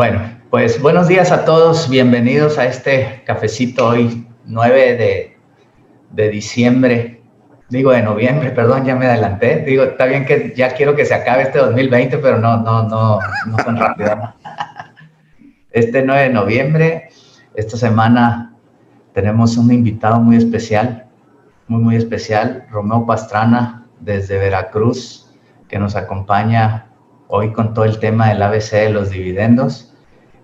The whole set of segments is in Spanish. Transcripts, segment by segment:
Bueno, pues buenos días a todos, bienvenidos a este cafecito hoy, 9 de diciembre, digo de noviembre, perdón, ya me adelanté, digo, está bien que ya quiero que se acabe este 2020, pero no tan rápido, ¿no? Este 9 de noviembre, esta semana tenemos un invitado muy especial, muy especial, Romeo Pastrana, desde Veracruz, que nos acompaña hoy con todo el tema del ABC de los dividendos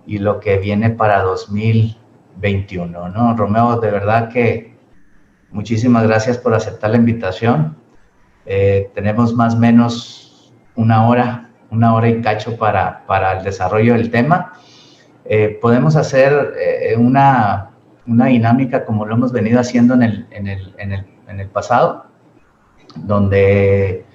y lo que viene para 2021, ¿no? Romeo, de verdad que muchísimas gracias por aceptar la invitación. Tenemos más o menos una hora y cacho para el desarrollo del tema. Podemos hacer una dinámica como lo hemos venido haciendo en el pasado, donde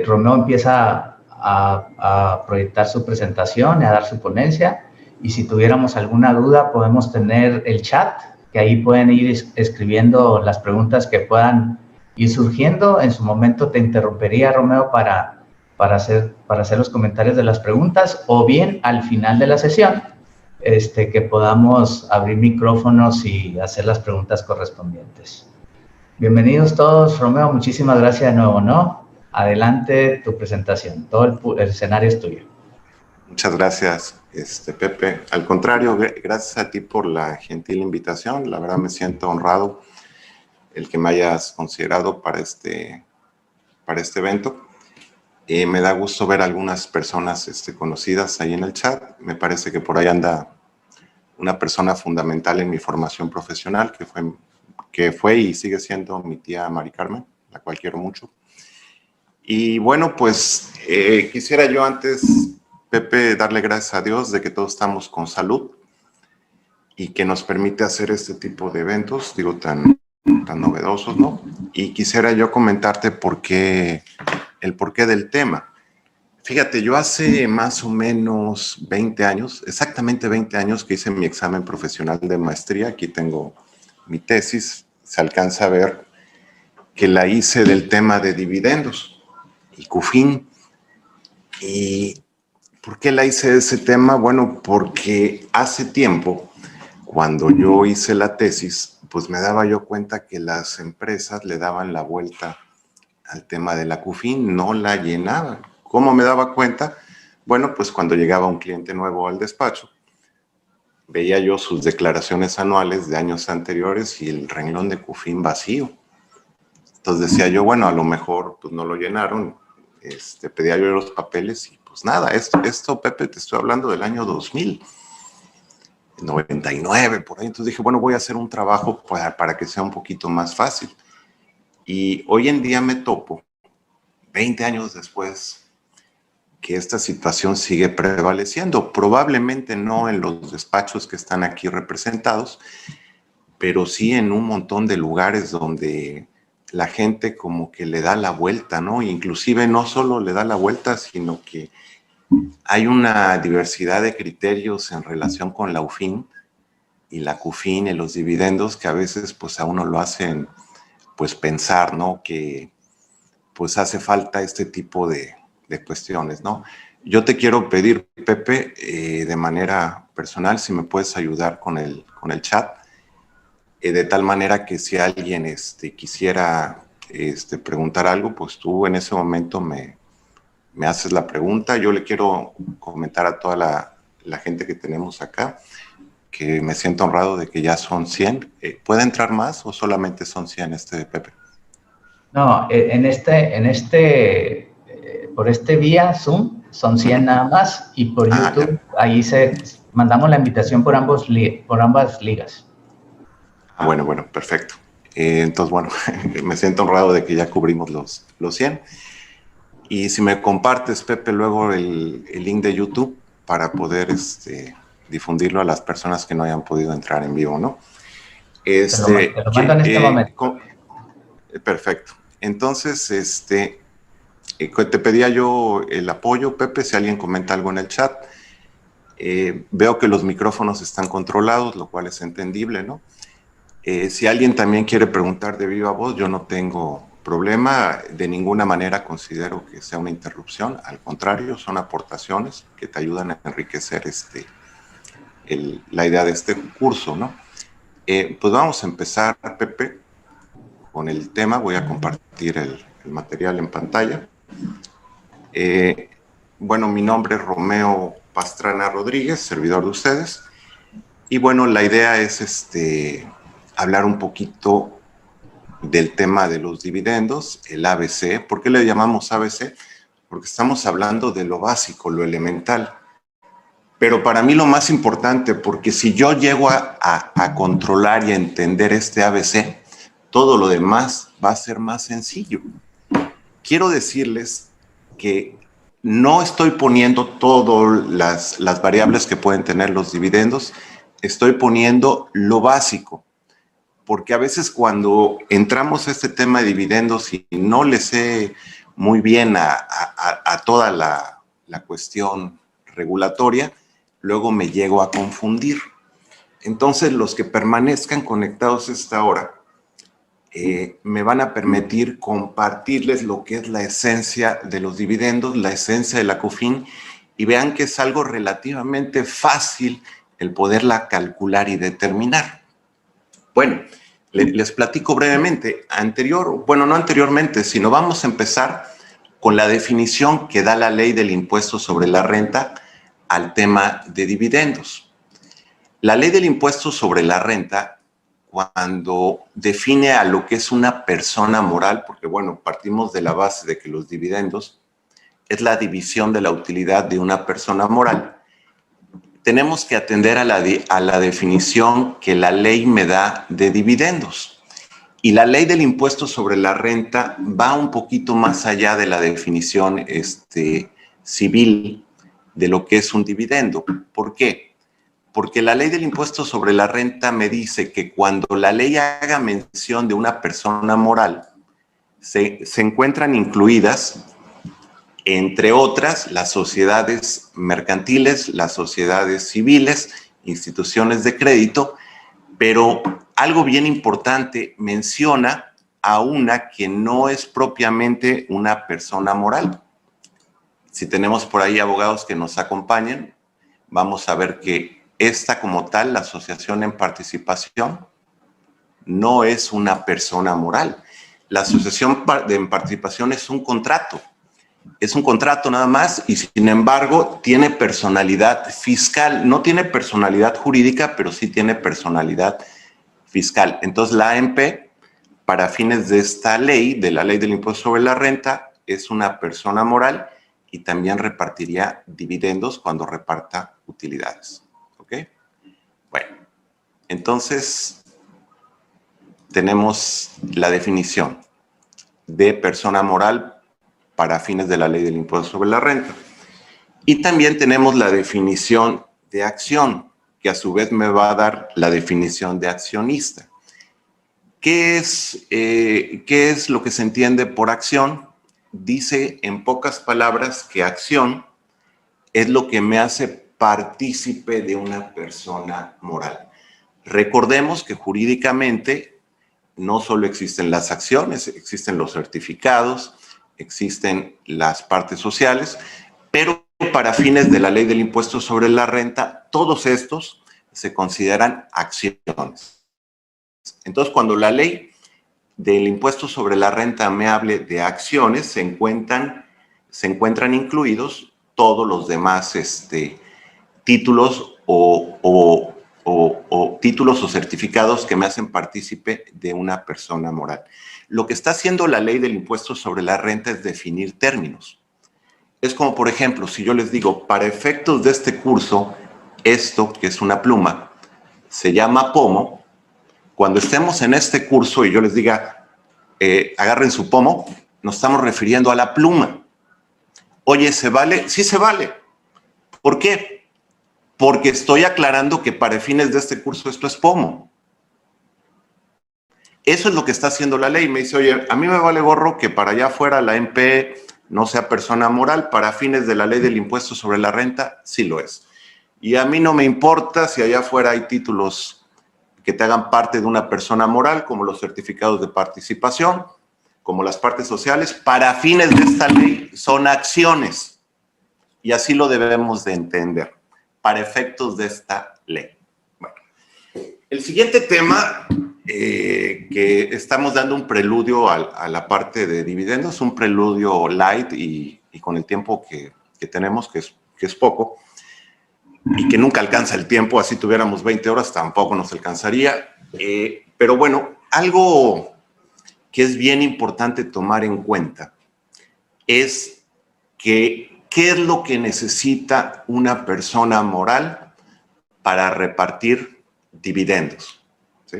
Romeo empieza a proyectar su presentación y a dar su ponencia, y si tuviéramos alguna duda podemos tener el chat, que ahí pueden ir escribiendo las preguntas que puedan ir surgiendo. En su momento te interrumpería, Romeo, para hacer los comentarios de las preguntas, o bien al final de la sesión, que podamos abrir micrófonos y hacer las preguntas correspondientes. Bienvenidos todos. Romeo, muchísimas gracias de nuevo, ¿no? Adelante tu presentación, todo el escenario es tuyo. Muchas gracias, Pepe. Al contrario, gracias a ti por la gentil invitación. La verdad me siento honrado el que me hayas considerado para este evento. Me da gusto ver algunas personas conocidas ahí en el chat. Me parece que por ahí anda una persona fundamental en mi formación profesional, que fue y sigue siendo mi tía Mari Carmen, la cual quiero mucho. Y bueno, pues quisiera yo antes, Pepe, darle gracias a Dios de que todos estamos con salud y que nos permite hacer este tipo de eventos, digo, tan novedosos, ¿no? Y quisiera yo comentarte el porqué del tema. Fíjate, yo hace más o menos 20 años, exactamente 20 años que hice mi examen profesional de maestría. Aquí tengo mi tesis, se alcanza a ver que la hice del tema de dividendos y CUFIN. ¿Y por qué la hice de ese tema? Bueno, porque hace tiempo, cuando yo hice la tesis, pues me daba yo cuenta que las empresas le daban la vuelta al tema de la CUFIN, no la llenaban. ¿Cómo me daba cuenta? Bueno, pues cuando llegaba un cliente nuevo al despacho, veía yo sus declaraciones anuales de años anteriores y el renglón de CUFIN vacío. Entonces decía yo, bueno, a lo mejor pues no lo llenaron, pedía yo los papeles y pues nada, esto, Pepe, te estoy hablando del año 2000, 99, por ahí. Entonces dije, bueno, voy a hacer un trabajo para que sea un poquito más fácil. Y hoy en día me topo, 20 años después, que esta situación sigue prevaleciendo. Probablemente no en los despachos que están aquí representados, pero sí en un montón de lugares donde la gente como que le da la vuelta, ¿no? Inclusive no solo le da la vuelta, sino que hay una diversidad de criterios en relación con la UFIN y la CUFIN y los dividendos que a veces pues a uno lo hacen pues pensar, ¿no? Que pues hace falta este tipo de cuestiones, ¿no? Yo te quiero pedir, Pepe, de manera personal, si me puedes ayudar con el chat, de tal manera que si alguien quisiera preguntar algo, pues tú en ese momento me haces la pregunta. Yo le quiero comentar a toda la gente que tenemos acá que me siento honrado de que ya son 100. ¿Puede entrar más o solamente son 100, Pepe? No, por vía Zoom son 100 nada más, y por YouTube, ya. Ahí mandamos la invitación por ambas ligas. Bueno, perfecto. Entonces, bueno, me siento honrado de que ya cubrimos los 100. Y si me compartes, Pepe, luego el link de YouTube para poder difundirlo a las personas que no hayan podido entrar en vivo, ¿no? Te lo mando en este momento. Perfecto. Entonces, te pedía yo el apoyo, Pepe, si alguien comenta algo en el chat. Veo que los micrófonos están controlados, lo cual es entendible, ¿no? Si alguien también quiere preguntar de viva voz, yo no tengo problema. De ninguna manera considero que sea una interrupción. Al contrario, son aportaciones que te ayudan a enriquecer la idea de este curso, ¿no? Pues vamos a empezar, Pepe, con el tema. Voy a compartir el material en pantalla. Bueno, mi nombre es Romeo Pastrana Rodríguez, servidor de ustedes. Y bueno, la idea es hablar un poquito del tema de los dividendos, el ABC. ¿Por qué le llamamos ABC? Porque estamos hablando de lo básico, lo elemental. Pero para mí lo más importante, porque si yo llego a controlar y a entender este ABC, todo lo demás va a ser más sencillo. Quiero decirles que no estoy poniendo todas las variables que pueden tener los dividendos, estoy poniendo lo básico, porque a veces cuando entramos a este tema de dividendos y no le sé muy bien a toda la cuestión regulatoria, luego me llego a confundir. Entonces, los que permanezcan conectados a esta hora me van a permitir compartirles lo que es la esencia de los dividendos, la esencia de la COFIN, y vean que es algo relativamente fácil el poderla calcular y determinar. Bueno, les platico brevemente. No anteriormente, sino vamos a empezar con la definición que da la ley del impuesto sobre la renta al tema de dividendos. La ley del impuesto sobre la renta, cuando define a lo que es una persona moral, porque bueno, partimos de la base de que los dividendos es la división de la utilidad de una persona moral, tenemos que atender a la definición que la ley me da de dividendos. Y la ley del impuesto sobre la renta va un poquito más allá de la definición civil de lo que es un dividendo. ¿Por qué? Porque la ley del impuesto sobre la renta me dice que cuando la ley haga mención de una persona moral, se encuentran incluidas, entre otras, las sociedades mercantiles, las sociedades civiles, instituciones de crédito, pero algo bien importante, menciona a una que no es propiamente una persona moral. Si tenemos por ahí abogados que nos acompañen, vamos a ver que esta como tal, la asociación en participación, no es una persona moral. La asociación en participación es un contrato. Es un contrato nada más y sin embargo tiene personalidad fiscal. No tiene personalidad jurídica, pero sí tiene personalidad fiscal. Entonces la AMP, para fines de esta ley, de la ley del impuesto sobre la renta, es una persona moral y también repartiría dividendos cuando reparta utilidades. ¿Ok? Bueno, entonces tenemos la definición de persona moral para fines de la ley del impuesto sobre la renta. Y también tenemos la definición de acción, que a su vez me va a dar la definición de accionista. ¿Qué es lo que se entiende por acción? Dice en pocas palabras que acción es lo que me hace partícipe de una persona moral. Recordemos que jurídicamente no solo existen las acciones, existen los certificados, existen las partes sociales, pero para fines de la ley del impuesto sobre la renta, todos estos se consideran acciones. Entonces, cuando la ley del impuesto sobre la renta me hable de acciones, se encuentran incluidos todos los demás títulos o títulos o certificados que me hacen partícipe de una persona moral. Lo que está haciendo la ley del impuesto sobre la renta es definir términos. Es como, por ejemplo, si yo les digo, para efectos de este curso, esto, que es una pluma, se llama pomo. Cuando estemos en este curso y yo les diga, agarren su pomo, nos estamos refiriendo a la pluma. Oye, ¿se vale? Sí se vale. ¿Por qué? Porque estoy aclarando que para fines de este curso esto es pomo. Eso es lo que está haciendo la ley. Me dice, oye, a mí me vale gorro que para allá afuera la MP no sea persona moral. Para fines de la ley del impuesto sobre la renta, sí lo es. Y a mí no me importa si allá afuera hay títulos que te hagan parte de una persona moral, como los certificados de participación, como las partes sociales. Para fines de esta ley son acciones. Y así lo debemos de entender. para efectos de esta ley. Bueno, el siguiente tema que estamos dando un preludio a la parte de dividendos, un preludio light y con el tiempo que tenemos, que es poco, y que nunca alcanza el tiempo, así tuviéramos 20 horas, tampoco nos alcanzaría. Pero bueno, algo que es bien importante tomar en cuenta es que qué es lo que necesita una persona moral para repartir dividendos. ¿Sí?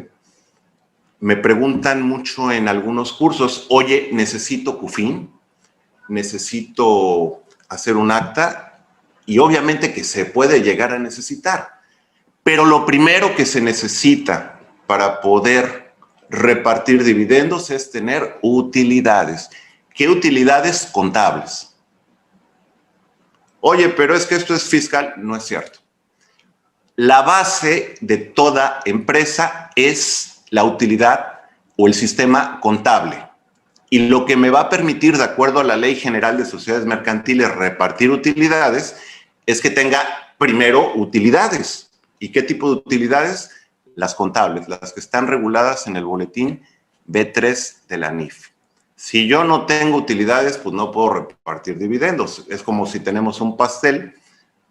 Me preguntan mucho en algunos cursos, oye, necesito CUFIN, necesito hacer un acta, y obviamente que se puede llegar a necesitar. Pero lo primero que se necesita para poder repartir dividendos es tener utilidades. ¿Qué utilidades? Contables. Oye, pero es que esto es fiscal. No es cierto. La base de toda empresa es la utilidad o el sistema contable. Y lo que me va a permitir, de acuerdo a la Ley General de Sociedades Mercantiles, repartir utilidades, es que tenga primero utilidades. ¿Y qué tipo de utilidades? Las contables, las que están reguladas en el boletín B3 de la NIF. Si yo no tengo utilidades, pues no puedo repartir dividendos. Es como si tenemos un pastel,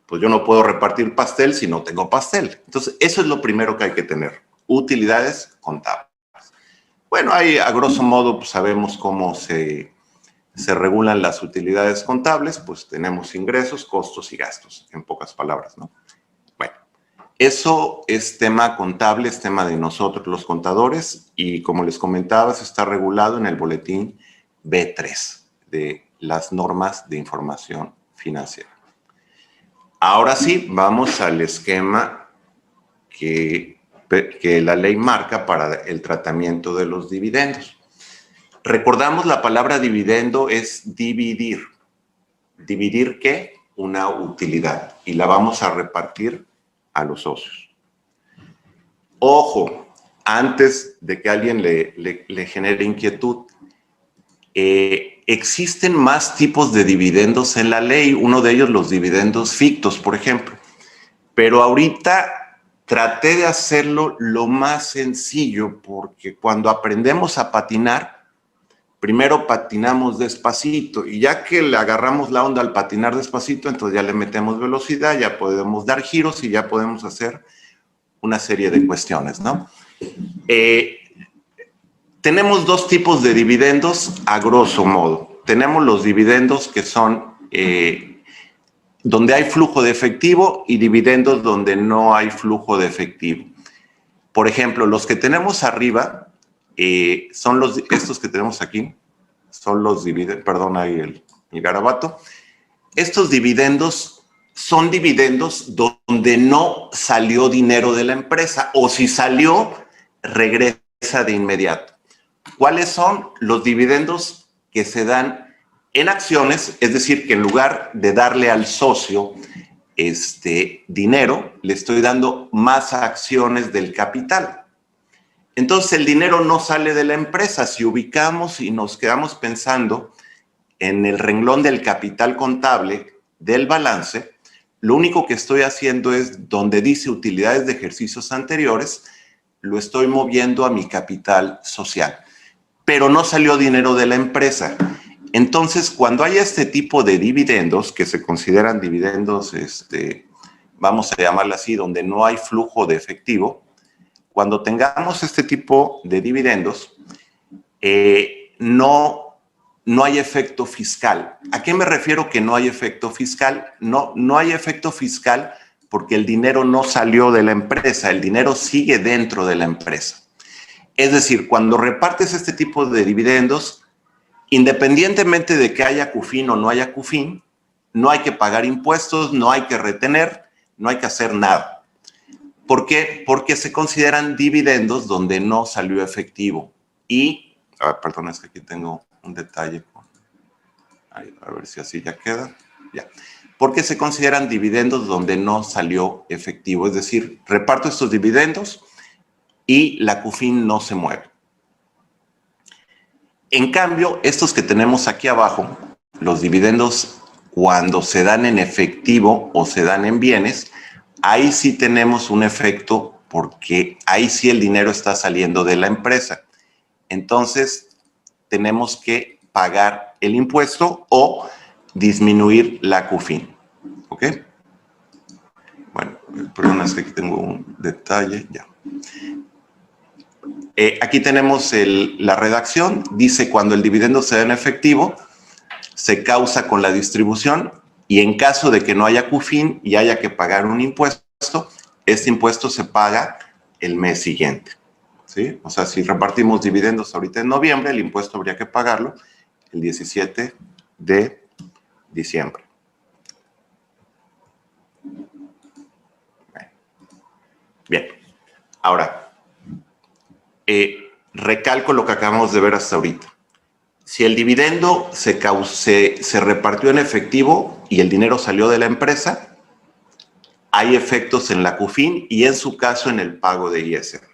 pues yo no puedo repartir pastel si no tengo pastel. Entonces, eso es lo primero que hay que tener, utilidades contables. Bueno, ahí a grosso modo pues, sabemos cómo se regulan las utilidades contables, pues tenemos ingresos, costos y gastos, en pocas palabras, ¿no? Bueno, eso es tema contable, es tema de nosotros los contadores y como les comentaba, está regulado en el boletín B3 de las normas de información financiera. Ahora sí, vamos al esquema que la ley marca para el tratamiento de los dividendos. Recordamos, la palabra dividendo es dividir. ¿Dividir qué? Una utilidad. Y la vamos a repartir a los socios. Ojo, antes de que alguien le genere inquietud, existen más tipos de dividendos en la ley. Uno de ellos, los dividendos fictos, por ejemplo. Pero ahorita traté de hacerlo lo más sencillo porque cuando aprendemos a patinar, primero patinamos despacito y ya que le agarramos la onda al patinar despacito, entonces ya le metemos velocidad, ya podemos dar giros y ya podemos hacer una serie de cuestiones, ¿no? Tenemos dos tipos de dividendos a grosso modo. Tenemos los dividendos que son donde hay flujo de efectivo y dividendos donde no hay flujo de efectivo. Por ejemplo, los que tenemos arriba son estos que tenemos aquí, son los dividendos, perdón, ahí el garabato. Estos dividendos son dividendos donde no salió dinero de la empresa o si salió, regresa de inmediato. ¿Cuáles son los dividendos que se dan en acciones? Es decir, que en lugar de darle al socio dinero, le estoy dando más acciones del capital. Entonces, el dinero no sale de la empresa. Si ubicamos y nos quedamos pensando en el renglón del capital contable del balance, lo único que estoy haciendo es, donde dice utilidades de ejercicios anteriores, lo estoy moviendo a mi capital social. Pero no salió dinero de la empresa. Entonces, cuando hay este tipo de dividendos, que se consideran dividendos, vamos a llamarla así, donde no hay flujo de efectivo, cuando tengamos este tipo de dividendos, no hay efecto fiscal. ¿A qué me refiero que no hay efecto fiscal? No hay efecto fiscal porque el dinero no salió de la empresa, el dinero sigue dentro de la empresa. Es decir, cuando repartes este tipo de dividendos, independientemente de que haya CUFIN o no haya CUFIN, no hay que pagar impuestos, no hay que retener, no hay que hacer nada. ¿Por qué? Porque se consideran dividendos donde no salió efectivo. Y, perdón, es que aquí tengo un detalle. A ver si así ya queda. Ya. Porque se consideran dividendos donde no salió efectivo. Es decir, reparto estos dividendos y la CUFIN no se mueve. En cambio, estos que tenemos aquí abajo, los dividendos cuando se dan en efectivo o se dan en bienes, ahí sí tenemos un efecto porque ahí sí el dinero está saliendo de la empresa. Entonces, tenemos que pagar el impuesto o disminuir la CUFIN. ¿Ok? Bueno, perdón, es que aquí tengo un detalle. Ya. Aquí tenemos la redacción. Dice, cuando el dividendo se da en efectivo, se causa con la distribución y en caso de que no haya CUFIN y haya que pagar un impuesto, este impuesto se paga el mes siguiente. ¿Sí? O sea, si repartimos dividendos ahorita en noviembre, el impuesto habría que pagarlo el 17 de diciembre. Bien. Ahora, recalco lo que acabamos de ver hasta ahorita. Si el dividendo se repartió en efectivo y el dinero salió de la empresa, hay efectos en la CUFIN y en su caso en el pago de ISR.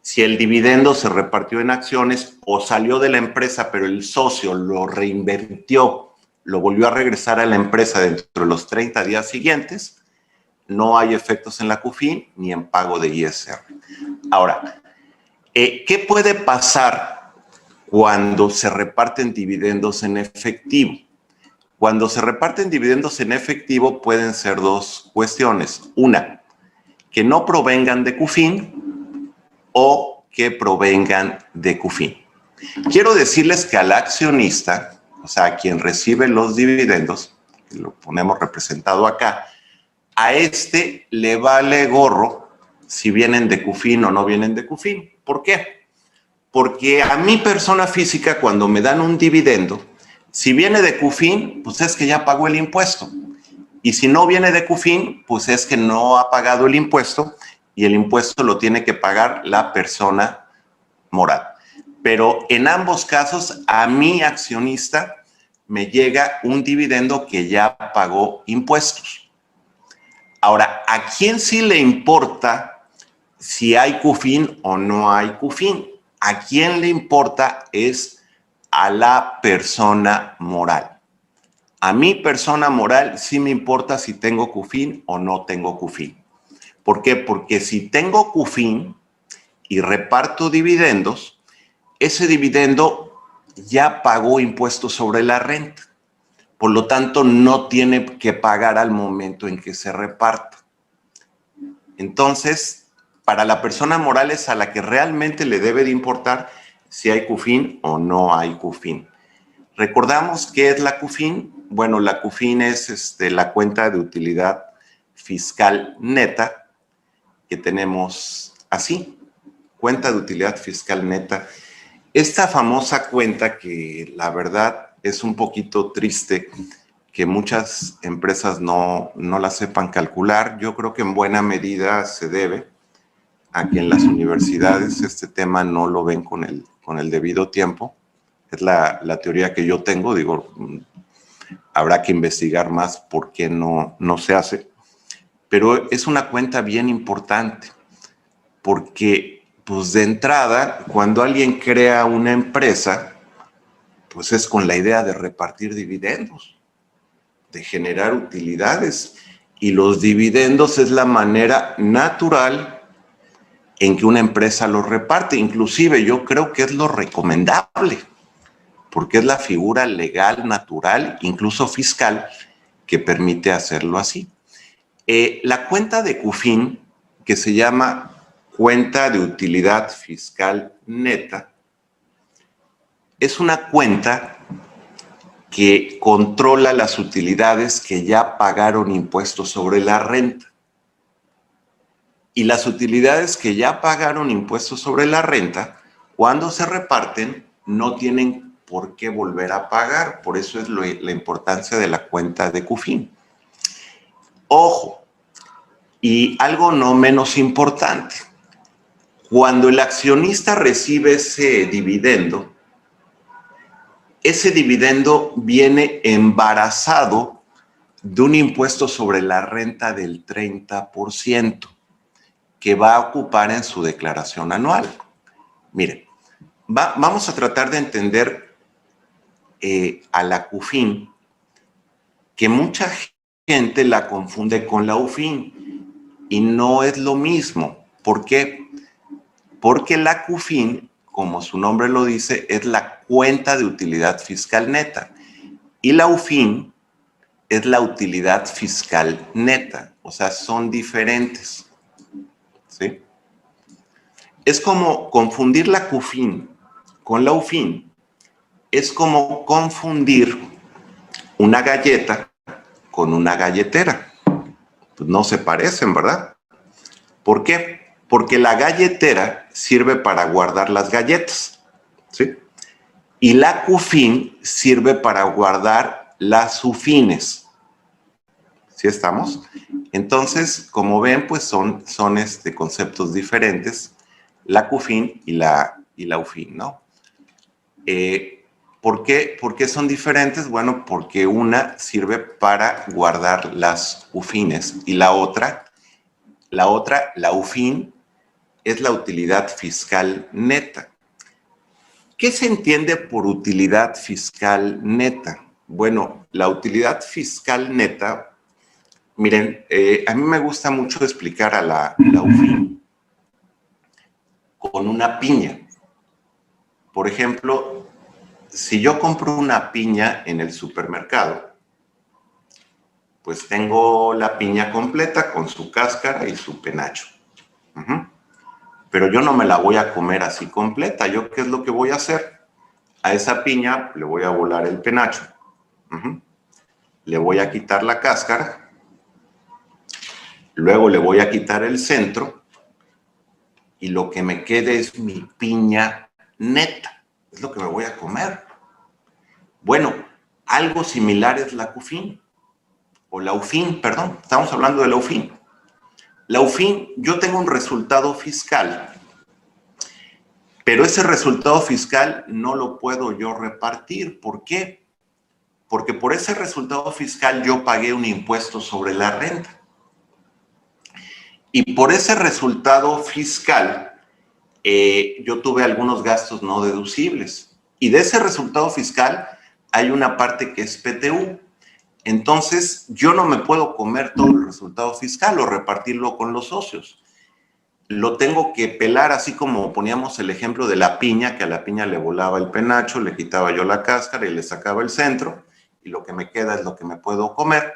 Si el dividendo se repartió en acciones o salió de la empresa, pero el socio lo reinvirtió, lo volvió a regresar a la empresa dentro de los 30 días siguientes, no hay efectos en la CUFIN ni en pago de ISR. Ahora, ¿qué puede pasar cuando se reparten dividendos en efectivo? Cuando se reparten dividendos en efectivo pueden ser dos cuestiones. Una, que no provengan de CUFIN o que provengan de CUFIN. Quiero decirles que al accionista, o sea, a quien recibe los dividendos, que lo ponemos representado acá, a este le vale gorro si vienen de CUFIN o no vienen de CUFIN. ¿Por qué? Porque a mi persona física, cuando me dan un dividendo, si viene de CUFIN, pues es que ya pagó el impuesto. Y si no viene de CUFIN, pues es que no ha pagado el impuesto y el impuesto lo tiene que pagar la persona moral. Pero en ambos casos, a mi accionista me llega un dividendo que ya pagó impuestos. Ahora, ¿a quién sí le importa si hay CUFIN o no hay CUFIN? ¿A quién le importa? Es a la persona moral. A mi persona moral sí me importa si tengo CUFIN o no tengo CUFIN. ¿Por qué? Porque si tengo CUFIN y reparto dividendos, ese dividendo ya pagó impuestos sobre la renta. Por lo tanto, no tiene que pagar al momento en que se reparta. Entonces, para la persona moral es a la que realmente le debe de importar si hay CUFIN o no hay CUFIN. ¿Recordamos qué es la CUFIN? Bueno, la CUFIN es la cuenta de utilidad fiscal neta que tenemos así, cuenta de utilidad fiscal neta. Esta famosa cuenta que la verdad es un poquito triste que muchas empresas no la sepan calcular. Yo creo que en buena medida se debe a que en las universidades este tema no lo ven con el debido tiempo. Es la teoría que yo tengo, digo, habrá que investigar más por qué no se hace. Pero es una cuenta bien importante porque, pues de entrada, cuando alguien crea una empresa, pues es con la idea de repartir dividendos, de generar utilidades. Y los dividendos es la manera natural en que una empresa los reparte. Inclusive yo creo que es lo recomendable, porque es la figura legal, natural, incluso fiscal, que permite hacerlo así. La cuenta de CUFIN, que se llama cuenta de utilidad fiscal neta, es una cuenta que controla las utilidades que ya pagaron impuestos sobre la renta. Y las utilidades que ya pagaron impuestos sobre la renta, cuando se reparten, no tienen por qué volver a pagar. Por eso es la importancia de la cuenta de CUFIN. Ojo, y algo no menos importante, cuando el accionista recibe ese dividendo viene embarazado de un impuesto sobre la renta del 30% que va a ocupar en su declaración anual. Miren, vamos a tratar de entender a la CUFIN, que mucha gente la confunde con la UFIN. y no es lo mismo. ¿Por qué? Porque la CUFIN, como su nombre lo dice, es la cuenta de utilidad fiscal neta. Y la UFIN es la utilidad fiscal neta. O sea, son diferentes. ¿Sí? Es como confundir la CUFIN con la UFIN. Es como confundir una galleta con una galletera. Pues no se parecen, ¿verdad? ¿Por qué? Porque la galletera sirve para guardar las galletas, ¿sí? Y la CUFIN sirve para guardar las UFINes. ¿Sí estamos? Entonces, como ven, pues son conceptos diferentes, la CUFIN y la UFIN, ¿no? ¿Por qué son diferentes? Bueno, porque una sirve para guardar las UFINes y la UFIN, es la utilidad fiscal neta. ¿Qué se entiende por utilidad fiscal neta? Bueno, la utilidad fiscal neta, miren, a mí me gusta mucho explicar a la UFIN con una piña. Por ejemplo, si yo compro una piña en el supermercado, pues tengo la piña completa con su cáscara y su penacho. Pero yo no me la voy a comer así completa. ¿Yo qué es lo que voy a hacer? A esa piña le voy a volar el penacho. Le voy a quitar la cáscara. Luego le voy a quitar el centro. Y lo que me quede es mi piña neta. Es lo que me voy a comer. Bueno, algo similar es la CUFIN. O la UFIN, perdón. Estamos hablando de la UFIN. La UFIN, yo tengo un resultado fiscal, pero ese resultado fiscal no lo puedo yo repartir. ¿Por qué? Porque por ese resultado fiscal yo pagué un impuesto sobre la renta. Y por ese resultado fiscal yo tuve algunos gastos no deducibles. Y de ese resultado fiscal hay una parte que es PTU. Entonces, yo no me puedo comer todo el resultado fiscal o repartirlo con los socios. Lo tengo que pelar, así como poníamos el ejemplo de la piña, que a la piña le volaba el penacho, le quitaba yo la cáscara y le sacaba el centro, y lo que me queda es lo que me puedo comer.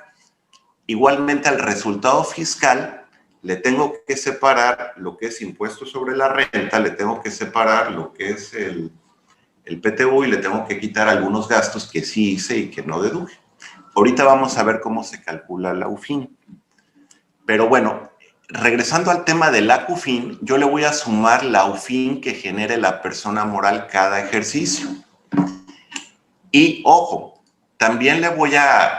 Igualmente, al resultado fiscal le tengo que separar lo que es impuesto sobre la renta, le tengo que separar lo que es el PTU y le tengo que quitar algunos gastos que sí hice y que no deduje. Ahorita vamos a ver cómo se calcula la UFIN. Pero bueno, regresando al tema de la CUFIN, yo le voy a sumar la UFIN que genere la persona moral cada ejercicio. Y ojo, también le voy a,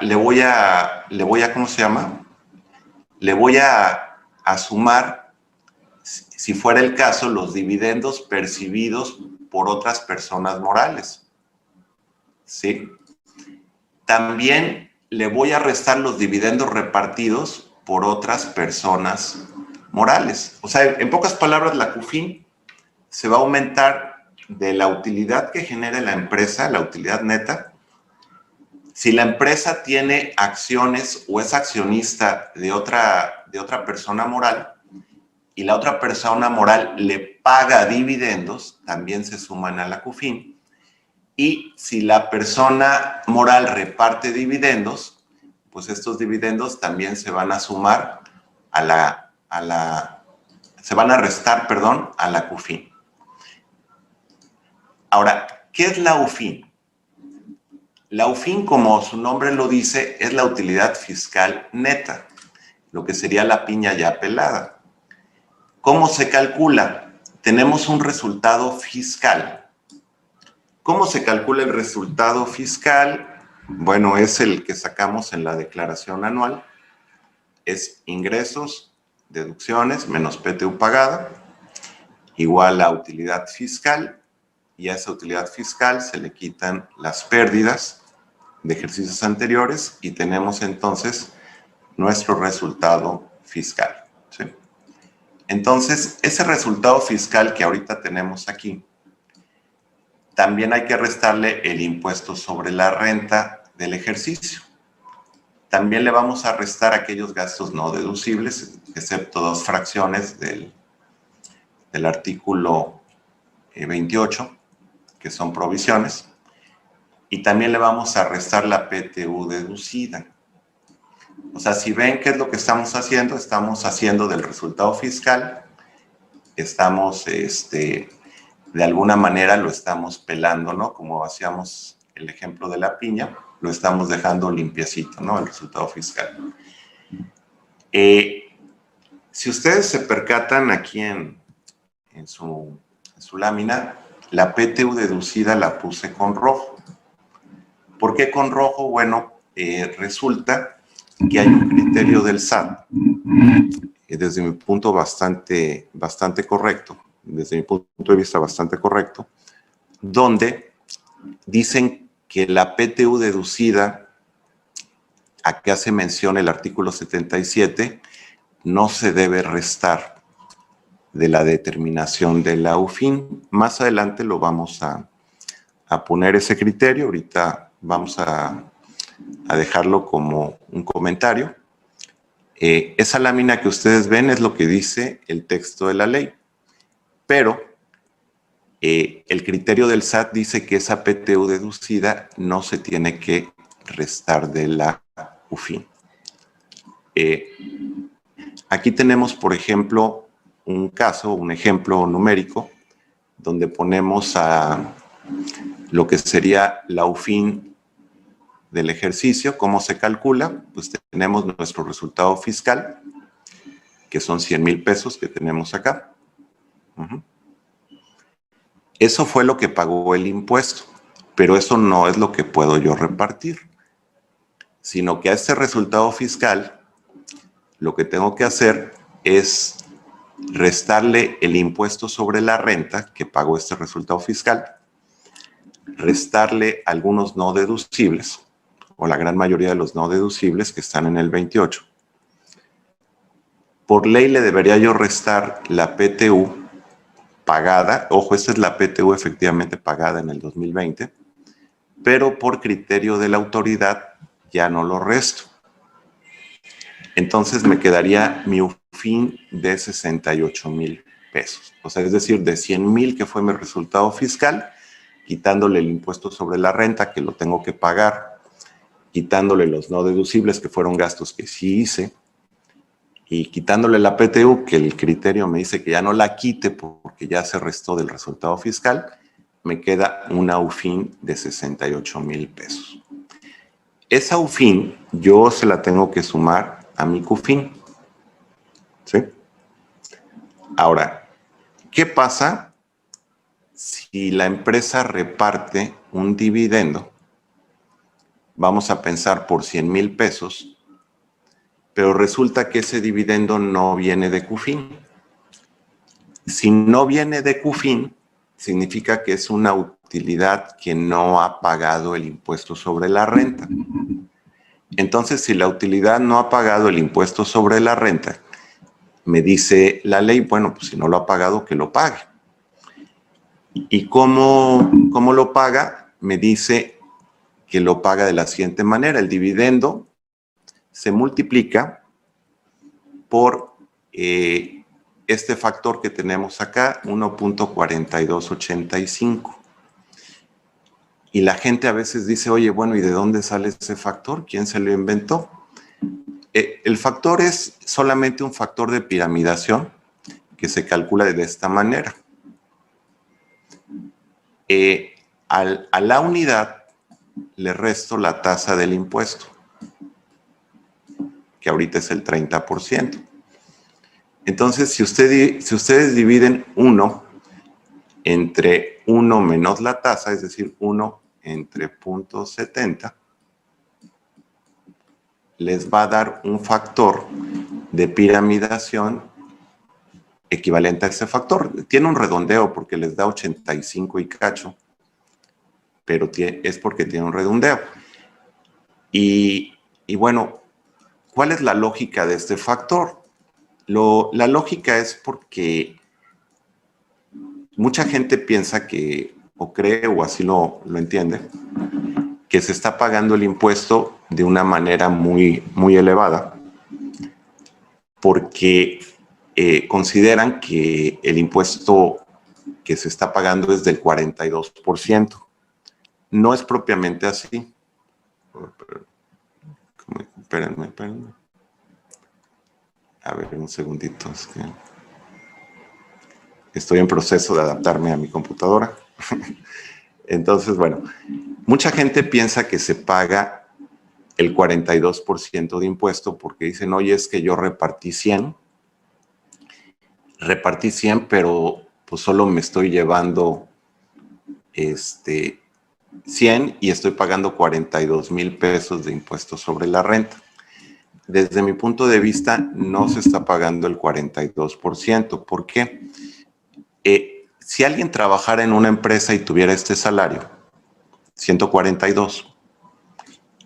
¿cómo se llama? Le voy a sumar, si fuera el caso, los dividendos percibidos por otras personas morales. ¿Sí? También le voy a restar los dividendos repartidos por otras personas morales. O sea, en pocas palabras, la CUFIN se va a aumentar de la utilidad que genere la empresa, la utilidad neta. Si la empresa tiene acciones o es accionista de otra persona moral y la otra persona moral le paga dividendos, también se suman a la CUFIN. Y si la persona moral reparte dividendos, pues estos dividendos también se van a sumar se van a restar, perdón, a la CUFIN. Ahora, ¿qué es la UFIN? La UFIN, como su nombre lo dice, es la utilidad fiscal neta, lo que sería la piña ya pelada. ¿Cómo se calcula? Tenemos un resultado fiscal. ¿Cómo se calcula el resultado fiscal? Bueno, es el que sacamos en la declaración anual. Es ingresos, deducciones, menos PTU pagada, igual a utilidad fiscal. Y a esa utilidad fiscal se le quitan las pérdidas de ejercicios anteriores y tenemos entonces nuestro resultado fiscal. ¿Sí? Entonces, ese resultado fiscal que ahorita tenemos aquí, también hay que restarle el impuesto sobre la renta del ejercicio. También le vamos a restar aquellos gastos no deducibles, excepto dos fracciones del artículo 28, que son provisiones. Y también le vamos a restar la PTU deducida. O sea, si ven qué es lo que estamos haciendo del resultado fiscal, estamos, de alguna manera lo estamos pelando, ¿no? Como hacíamos el ejemplo de la piña, lo estamos dejando limpiecito, ¿no? El resultado fiscal. Si ustedes se percatan aquí en su lámina, la PTU deducida la puse con rojo. ¿Por qué con rojo? Bueno, resulta que hay un criterio del SAT, desde mi punto bastante correcto, desde mi punto de vista bastante correcto, donde dicen que la PTU deducida, a que hace mención el artículo 77, no se debe restar de la determinación de la UFIN. Más adelante lo vamos a poner ese criterio, ahorita vamos a dejarlo como un comentario. Esa lámina que ustedes ven es lo que dice el texto de la ley, pero el criterio del SAT dice que esa PTU deducida no se tiene que restar de la UFIN. Aquí tenemos, por ejemplo, un ejemplo numérico, donde ponemos a lo que sería la UFIN del ejercicio. ¿Cómo se calcula? Pues tenemos nuestro resultado fiscal, que son 100,000 pesos que tenemos acá. Eso fue lo que pagó el impuesto, pero eso no es lo que puedo yo repartir, sino que a este resultado fiscal lo que tengo que hacer es restarle el impuesto sobre la renta que pagó este resultado fiscal, restarle algunos no deducibles, o la gran mayoría de los no deducibles que están en el 28. Por ley le debería yo restar la PTU pagada, ojo, esta es la PTU efectivamente pagada en el 2020, pero por criterio de la autoridad ya no lo resto. Entonces me quedaría mi UFIN de 68,000 pesos. O sea, es decir, de 100,000 que fue mi resultado fiscal, quitándole el impuesto sobre la renta que lo tengo que pagar, quitándole los no deducibles que fueron gastos que sí hice, y quitándole la PTU, que el criterio me dice que ya no la quite porque ya se restó del resultado fiscal, me queda una UFIN de 68,000 pesos. Esa UFIN yo se la tengo que sumar a mi CUFIN. ¿Sí? Ahora, ¿qué pasa si la empresa reparte un dividendo? Vamos a pensar por 100,000 pesos, pero resulta que ese dividendo no viene de CUFIN. Si no viene de CUFIN, significa que es una utilidad que no ha pagado el impuesto sobre la renta. Entonces, si la utilidad no ha pagado el impuesto sobre la renta, me dice la ley, bueno, pues si no lo ha pagado, que lo pague. ¿Y cómo lo paga? Me dice que lo paga de la siguiente manera. El dividendo se multiplica por este factor que tenemos acá, 1.4285. Y la gente a veces dice, oye, bueno, ¿y de dónde sale ese factor? ¿Quién se lo inventó? El factor es solamente un factor de piramidación que se calcula de esta manera. A la unidad le resto la tasa del impuesto, que ahorita es el 30%. Entonces, si ustedes dividen 1 entre 1 menos la tasa, es decir, 1 entre 0.70, les va a dar un factor de piramidación equivalente a ese factor. Tiene un redondeo porque les da 85 y cacho, pero es porque tiene un redondeo. Y bueno, ¿cuál es la lógica de este factor? La lógica es porque mucha gente piensa que, o cree, o así lo entiende, que se está pagando el impuesto de una manera muy, muy elevada, porque consideran que el impuesto que se está pagando es del 42%. No es propiamente así. Espérenme. A ver, un segundito. Es que estoy en proceso de adaptarme a mi computadora. Entonces, bueno, mucha gente piensa que se paga el 42% de impuesto porque dicen, oye, es que yo repartí 100, pero pues solo me estoy llevando 100 y estoy pagando 42,000 pesos de impuestos sobre la renta. Desde mi punto de vista, no se está pagando el 42%. ¿Por qué? Si alguien trabajara en una empresa y tuviera este salario, 142,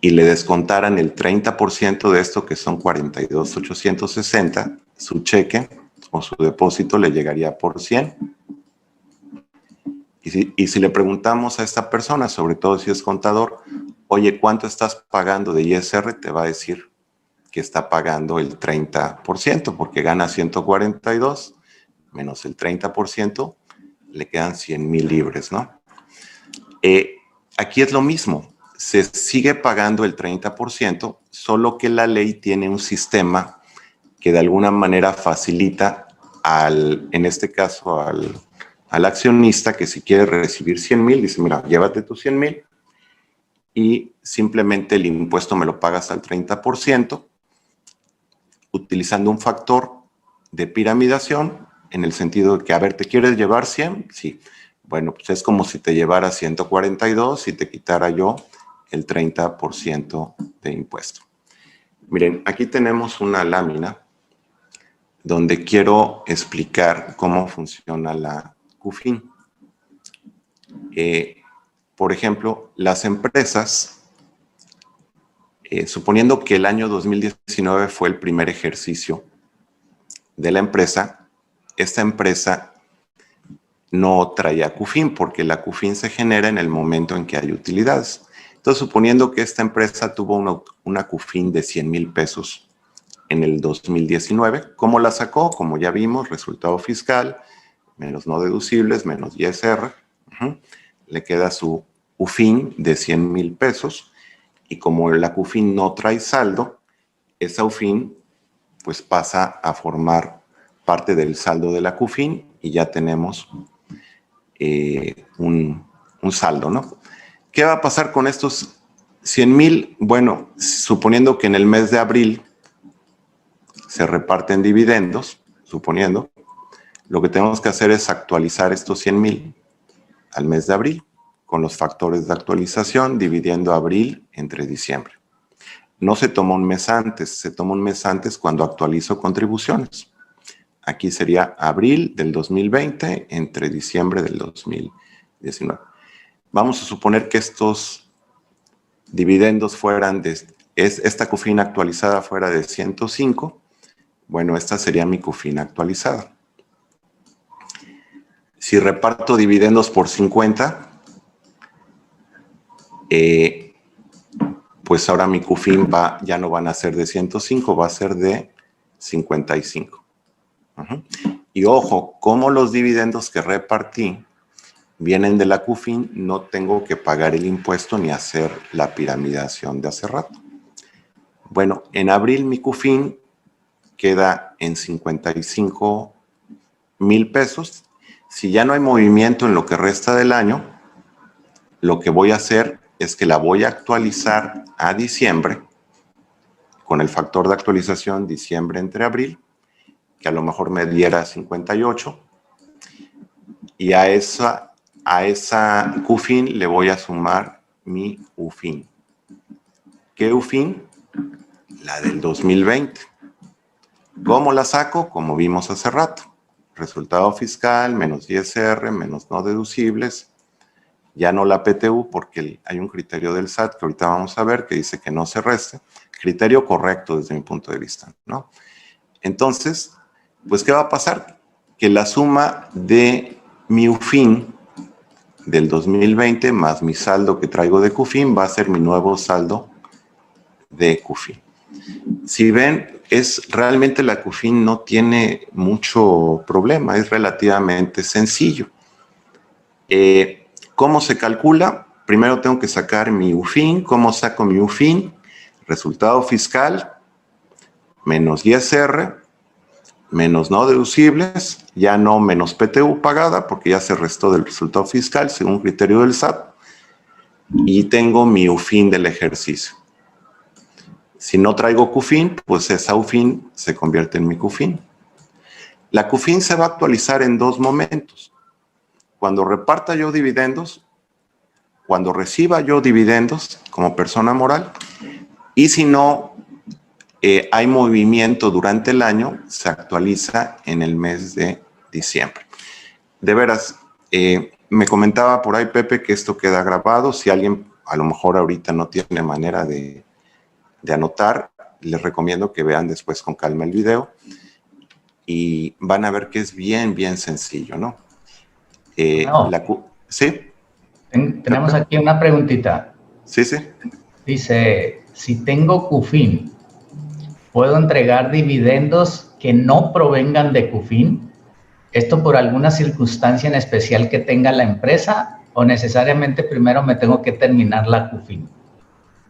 y le descontaran el 30% de esto, que son 42,860, su cheque o su depósito le llegaría por 100. Y si le preguntamos a esta persona, sobre todo si es contador, oye, ¿cuánto estás pagando de ISR? Te va a decir que está pagando el 30%, porque gana 142 menos el 30%, le quedan 100,000 libres, ¿no? Aquí es lo mismo, se sigue pagando el 30%, solo que la ley tiene un sistema que de alguna manera facilita en este caso al accionista, que si quiere recibir 100,000, dice, mira, llévate tus 100,000 y simplemente el impuesto me lo pagas al 30%, utilizando un factor de piramidación, en el sentido de que, a ver, ¿te quieres llevar 100? Sí. Bueno, pues es como si te llevara 142 y te quitara yo el 30% de impuesto. Miren, aquí tenemos una lámina donde quiero explicar cómo funciona la CUFIN. Por ejemplo, las empresas, suponiendo que el año 2019 fue el primer ejercicio de la empresa, esta empresa no traía CUFIN, porque la CUFIN se genera en el momento en que hay utilidades. Entonces, suponiendo que esta empresa tuvo una CUFIN de 100,000 pesos en el 2019, ¿cómo la sacó? Como ya vimos, resultado fiscal, menos no deducibles, menos ISR, le queda su UFIN de 100,000 pesos, y como la CUFIN no trae saldo, esa UFIN pues pasa a formar parte del saldo de la CUFIN y ya tenemos un saldo, ¿no? ¿Qué va a pasar con estos 100,000? Bueno, suponiendo que en el mes de abril se reparten dividendos, suponiendo, lo que tenemos que hacer es actualizar estos 100,000 al mes de abril con los factores de actualización, dividiendo abril entre diciembre. No se toma un mes antes, se toma un mes antes cuando actualizo contribuciones. Aquí sería abril del 2020 entre diciembre del 2019. Vamos a suponer que estos dividendos fueran esta CUFIN actualizada fuera de 105. Bueno, esta sería mi CUFIN actualizada. Si reparto dividendos por 50, pues ahora mi CUFIN ya no van a ser de 105, va a ser de 55. Y ojo, como los dividendos que repartí vienen de la CUFIN, no tengo que pagar el impuesto ni hacer la piramidación de hace rato. Bueno, en abril mi CUFIN queda en 55,000 pesos. Si ya no hay movimiento en lo que resta del año, lo que voy a hacer es que la voy a actualizar a diciembre con el factor de actualización diciembre entre abril, que a lo mejor me diera 58, y a esa CUFIN le voy a sumar mi UFIN. ¿Qué UFIN? La del 2020. ¿Cómo la saco? Como vimos hace rato. Resultado fiscal, menos ISR, menos no deducibles. Ya no la PTU, porque hay un criterio del SAT que ahorita vamos a ver que dice que no se reste. Criterio correcto desde mi punto de vista, ¿no? Entonces, pues, ¿qué va a pasar? Que la suma de mi UFIN del 2020 más mi saldo que traigo de QFIN va a ser mi nuevo saldo de QFIN. Si ven, realmente la QFIN no tiene mucho problema, es relativamente sencillo. ¿Cómo se calcula? Primero tengo que sacar mi UFIN. ¿Cómo saco mi UFIN? Resultado fiscal menos ISR menos no deducibles, ya no menos PTU pagada porque ya se restó del resultado fiscal según criterio del SAT, y tengo mi UFIN del ejercicio. Si no traigo QFIN, pues esa UFIN se convierte en mi QFIN. La QFIN se va a actualizar en dos momentos. Cuando reparta yo dividendos, cuando reciba yo dividendos como persona moral, y si no hay movimiento durante el año, se actualiza en el mes de diciembre. De veras, me comentaba por ahí Pepe que esto queda grabado. Si alguien a lo mejor ahorita no tiene manera de anotar, les recomiendo que vean después con calma el video y van a ver que es bien sencillo, ¿no? ¿Sí? Tenemos aquí una preguntita. Sí. Dice, si tengo QFIN, ¿puedo entregar dividendos que no provengan de QFIN? ¿Esto por alguna circunstancia en especial que tenga la empresa o necesariamente primero me tengo que terminar la QFIN?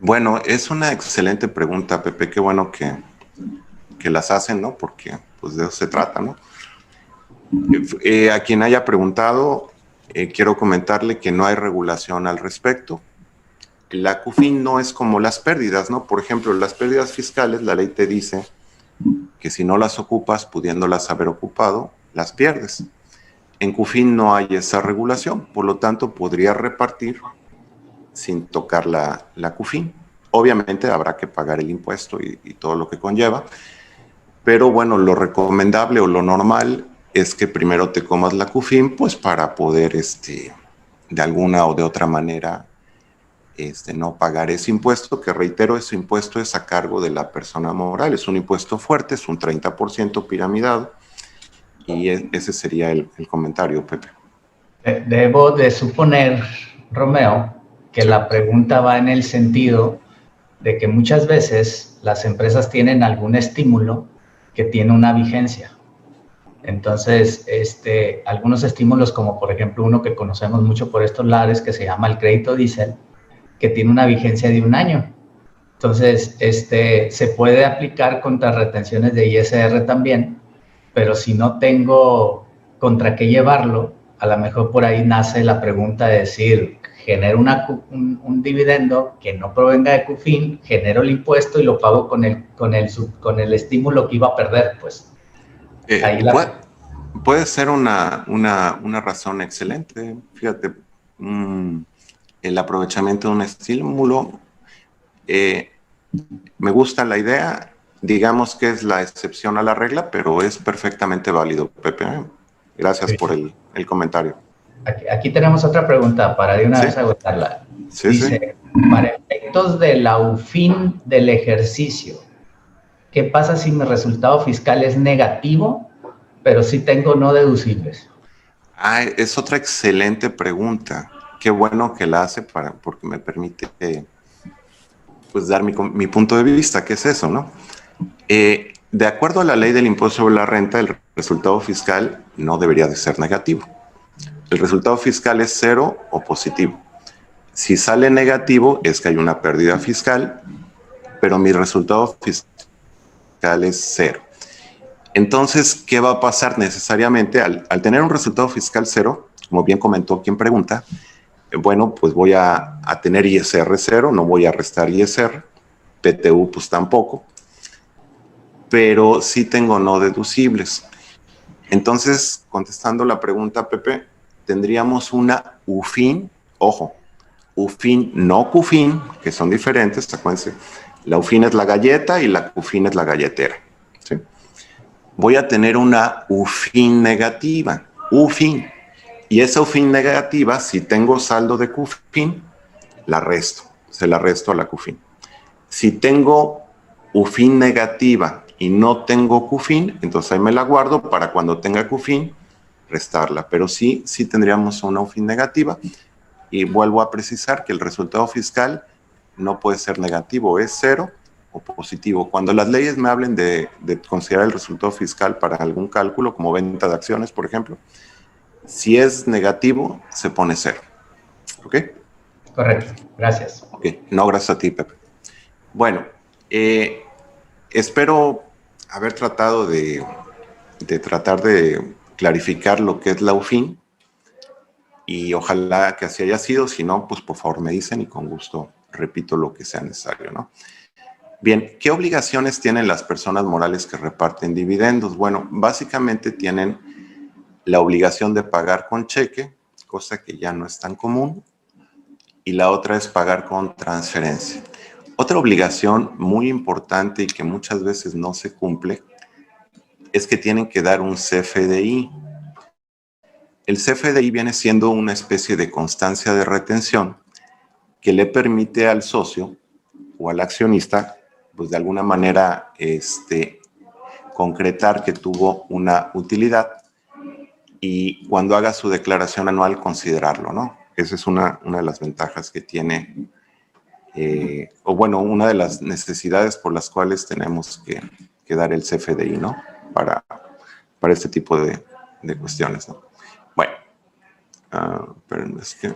Bueno, es una excelente pregunta, Pepe. Qué bueno que las hacen, ¿no? Porque pues de eso se trata, ¿no? A quien haya preguntado, quiero comentarle que no hay regulación al respecto. La QFIN no es como las pérdidas, ¿no? Por ejemplo, las pérdidas fiscales, la ley te dice que si no las ocupas, pudiéndolas haber ocupado, las pierdes. En QFIN no hay esa regulación, por lo tanto, podría repartir sin tocar la QFIN. Obviamente habrá que pagar el impuesto y todo lo que conlleva, pero bueno, lo recomendable o lo normal es que primero te comas la QFIN, pues para poder, de alguna o de otra manera, no pagar ese impuesto, que reitero, ese impuesto es a cargo de la persona moral, es un impuesto fuerte, es un 30% piramidado, y ese sería el comentario, Pepe. Debo de suponer, Romeo, que sí, la pregunta va en el sentido de que muchas veces las empresas tienen algún estímulo que tiene una vigencia. Entonces, algunos estímulos, como por ejemplo uno que conocemos mucho por estos lares, que se llama el crédito diésel, que tiene una vigencia de 1 año. Entonces, se puede aplicar contra retenciones de ISR también, pero si no tengo contra qué llevarlo, a lo mejor por ahí nace la pregunta de decir, genero un dividendo que no provenga de QFIN, genero el impuesto y lo pago con el estímulo que iba a perder, pues. Puede ser una razón excelente, fíjate, el aprovechamiento de un estímulo. Me gusta la idea, digamos que es la excepción a la regla, pero es perfectamente válido, Pepe. Gracias por el comentario. Aquí tenemos otra pregunta para de una vez agotarla. Dice, para efectos de la UFIN del ejercicio, ¿qué pasa si mi resultado fiscal es negativo, pero sí tengo no deducibles? Es otra excelente pregunta. Qué bueno que la hace porque me permite pues dar mi punto de vista, ¿qué es eso, no? De acuerdo a la ley del impuesto sobre la renta, el resultado fiscal no debería de ser negativo. El resultado fiscal es 0 o positivo. Si sale negativo es que hay una pérdida fiscal, pero mi resultado fiscal es 0. Entonces, ¿qué va a pasar necesariamente? Al tener un resultado fiscal 0, como bien comentó quien pregunta, bueno, pues voy a tener ISR 0, no voy a restar ISR, PTU pues tampoco, pero sí tengo no deducibles. Entonces, contestando la pregunta, Pepe, tendríamos una UFIN, ojo, UFIN no QFIN, que son diferentes, acuérdense, la UFIN es la galleta y la QFIN es la galletera, ¿sí? Voy a tener una UFIN negativa, UFIN, y esa UFIN negativa, si tengo saldo de QFIN, la resto, se la resto a la QFIN. Si tengo UFIN negativa y no tengo QFIN, entonces ahí me la guardo para cuando tenga QFIN, restarla. Pero sí tendríamos una UFIN negativa Y vuelvo a precisar que el resultado fiscal no puede ser negativo, es cero o positivo. Cuando las leyes me hablen de considerar el resultado fiscal para algún cálculo, como venta de acciones, por ejemplo, si es negativo, se pone cero. ¿Ok? Correcto, gracias. Ok, no, gracias a ti, Pepe. Bueno, espero haber tratado de clarificar lo que es la UFIN y ojalá que así haya sido. Si no, pues por favor me dicen y con gusto repito lo que sea necesario, ¿no? Bien, ¿qué obligaciones tienen las personas morales que reparten dividendos? Bueno, básicamente tienen la obligación de pagar con cheque, cosa que ya no es tan común, y la otra es pagar con transferencia. Otra obligación muy importante y que muchas veces no se cumple es que tienen que dar un CFDI. El CFDI viene siendo una especie de constancia de retención que le permite al socio o al accionista, pues de alguna manera, concretar que tuvo una utilidad y cuando haga su declaración anual considerarlo, ¿no? Esa es una de las ventajas que tiene, o bueno, una de las necesidades por las cuales tenemos que dar el CFDI, ¿no? Para este tipo de cuestiones, ¿no? Bueno, pero es que...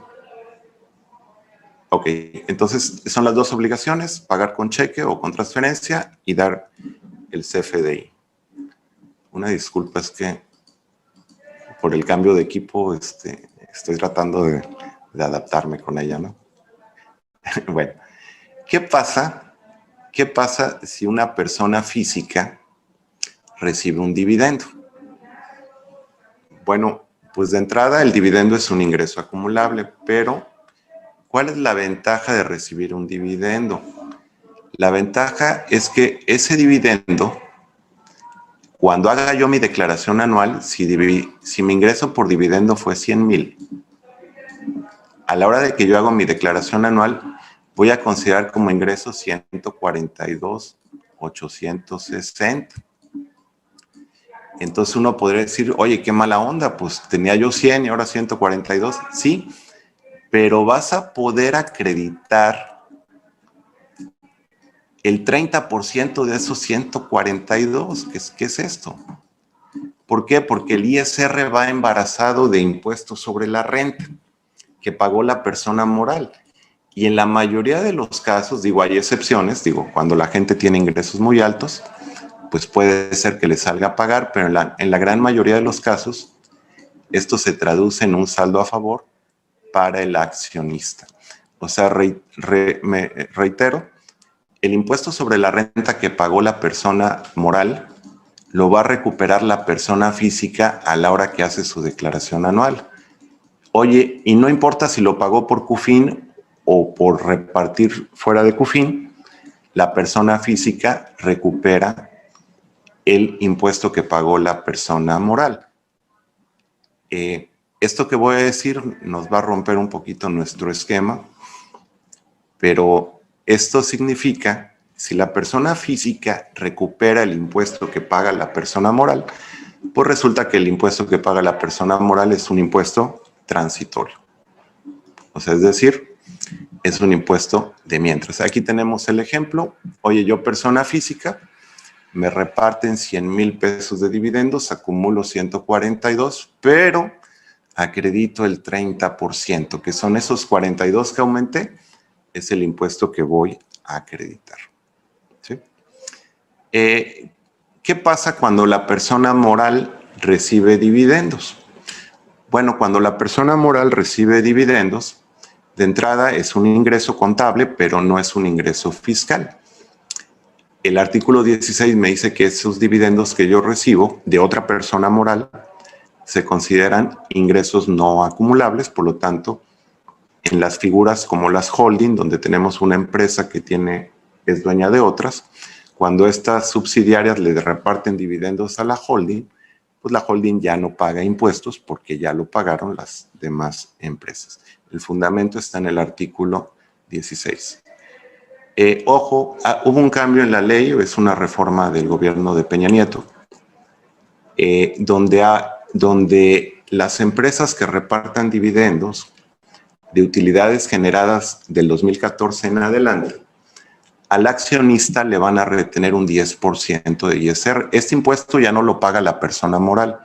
Ok, entonces son las dos obligaciones, pagar con cheque o con transferencia y dar el CFDI. Una disculpa, es que por el cambio de equipo estoy tratando de adaptarme con ella, ¿no? Bueno, ¿qué pasa si una persona física recibe un dividendo? Bueno, pues de entrada el dividendo es un ingreso acumulable, pero ¿cuál es la ventaja de recibir un dividendo? La ventaja es que ese dividendo, cuando haga yo mi declaración anual, si mi ingreso por dividendo fue 100,000, a la hora de que yo hago mi declaración anual, voy a considerar como ingreso 142,860. Entonces uno podría decir, oye, qué mala onda, pues tenía yo 100 y ahora 142. Sí, pero vas a poder acreditar el 30% de esos 142. ¿Qué es esto? ¿Por qué? Porque el ISR va embarazado de impuestos sobre la renta que pagó la persona moral. Y en la mayoría de los casos, digo, hay excepciones, digo, cuando la gente tiene ingresos muy altos, pues puede ser que le salga a pagar, pero en la gran mayoría de los casos, esto se traduce en un saldo a favor para el accionista. O sea, reitero, el impuesto sobre la renta que pagó la persona moral lo va a recuperar la persona física a la hora que hace su declaración anual. Oye, y no importa si lo pagó por CUFIN o por repartir fuera de CUFIN, la persona física recupera el impuesto que pagó la persona moral. Esto que voy a decir nos va a romper un poquito nuestro esquema, pero esto significa, si la persona física recupera el impuesto que paga la persona moral, pues resulta que el impuesto que paga la persona moral es un impuesto transitorio. O sea, es decir, es un impuesto de mientras. Aquí tenemos el ejemplo. Oye, yo persona física, me reparten 100,000 pesos de dividendos, acumulo 142, pero acredito el 30%, que son esos 42 que aumenté, es el impuesto que voy a acreditar. ¿Sí? ¿Qué pasa cuando la persona moral recibe dividendos? Bueno, cuando la persona moral recibe dividendos, de entrada es un ingreso contable, pero no es un ingreso fiscal. El artículo 16 me dice que esos dividendos que yo recibo de otra persona moral se consideran ingresos no acumulables, por lo tanto, en las figuras como las holding, donde tenemos una empresa que es dueña de otras, cuando estas subsidiarias le reparten dividendos a la holding, pues la holding ya no paga impuestos porque ya lo pagaron las demás empresas. El fundamento está en el artículo 16. Ojo, hubo un cambio en la ley, es una reforma del gobierno de Peña Nieto, donde las empresas que repartan dividendos de utilidades generadas del 2014 en adelante, al accionista le van a retener un 10% de ISR. Este impuesto ya no lo paga la persona moral.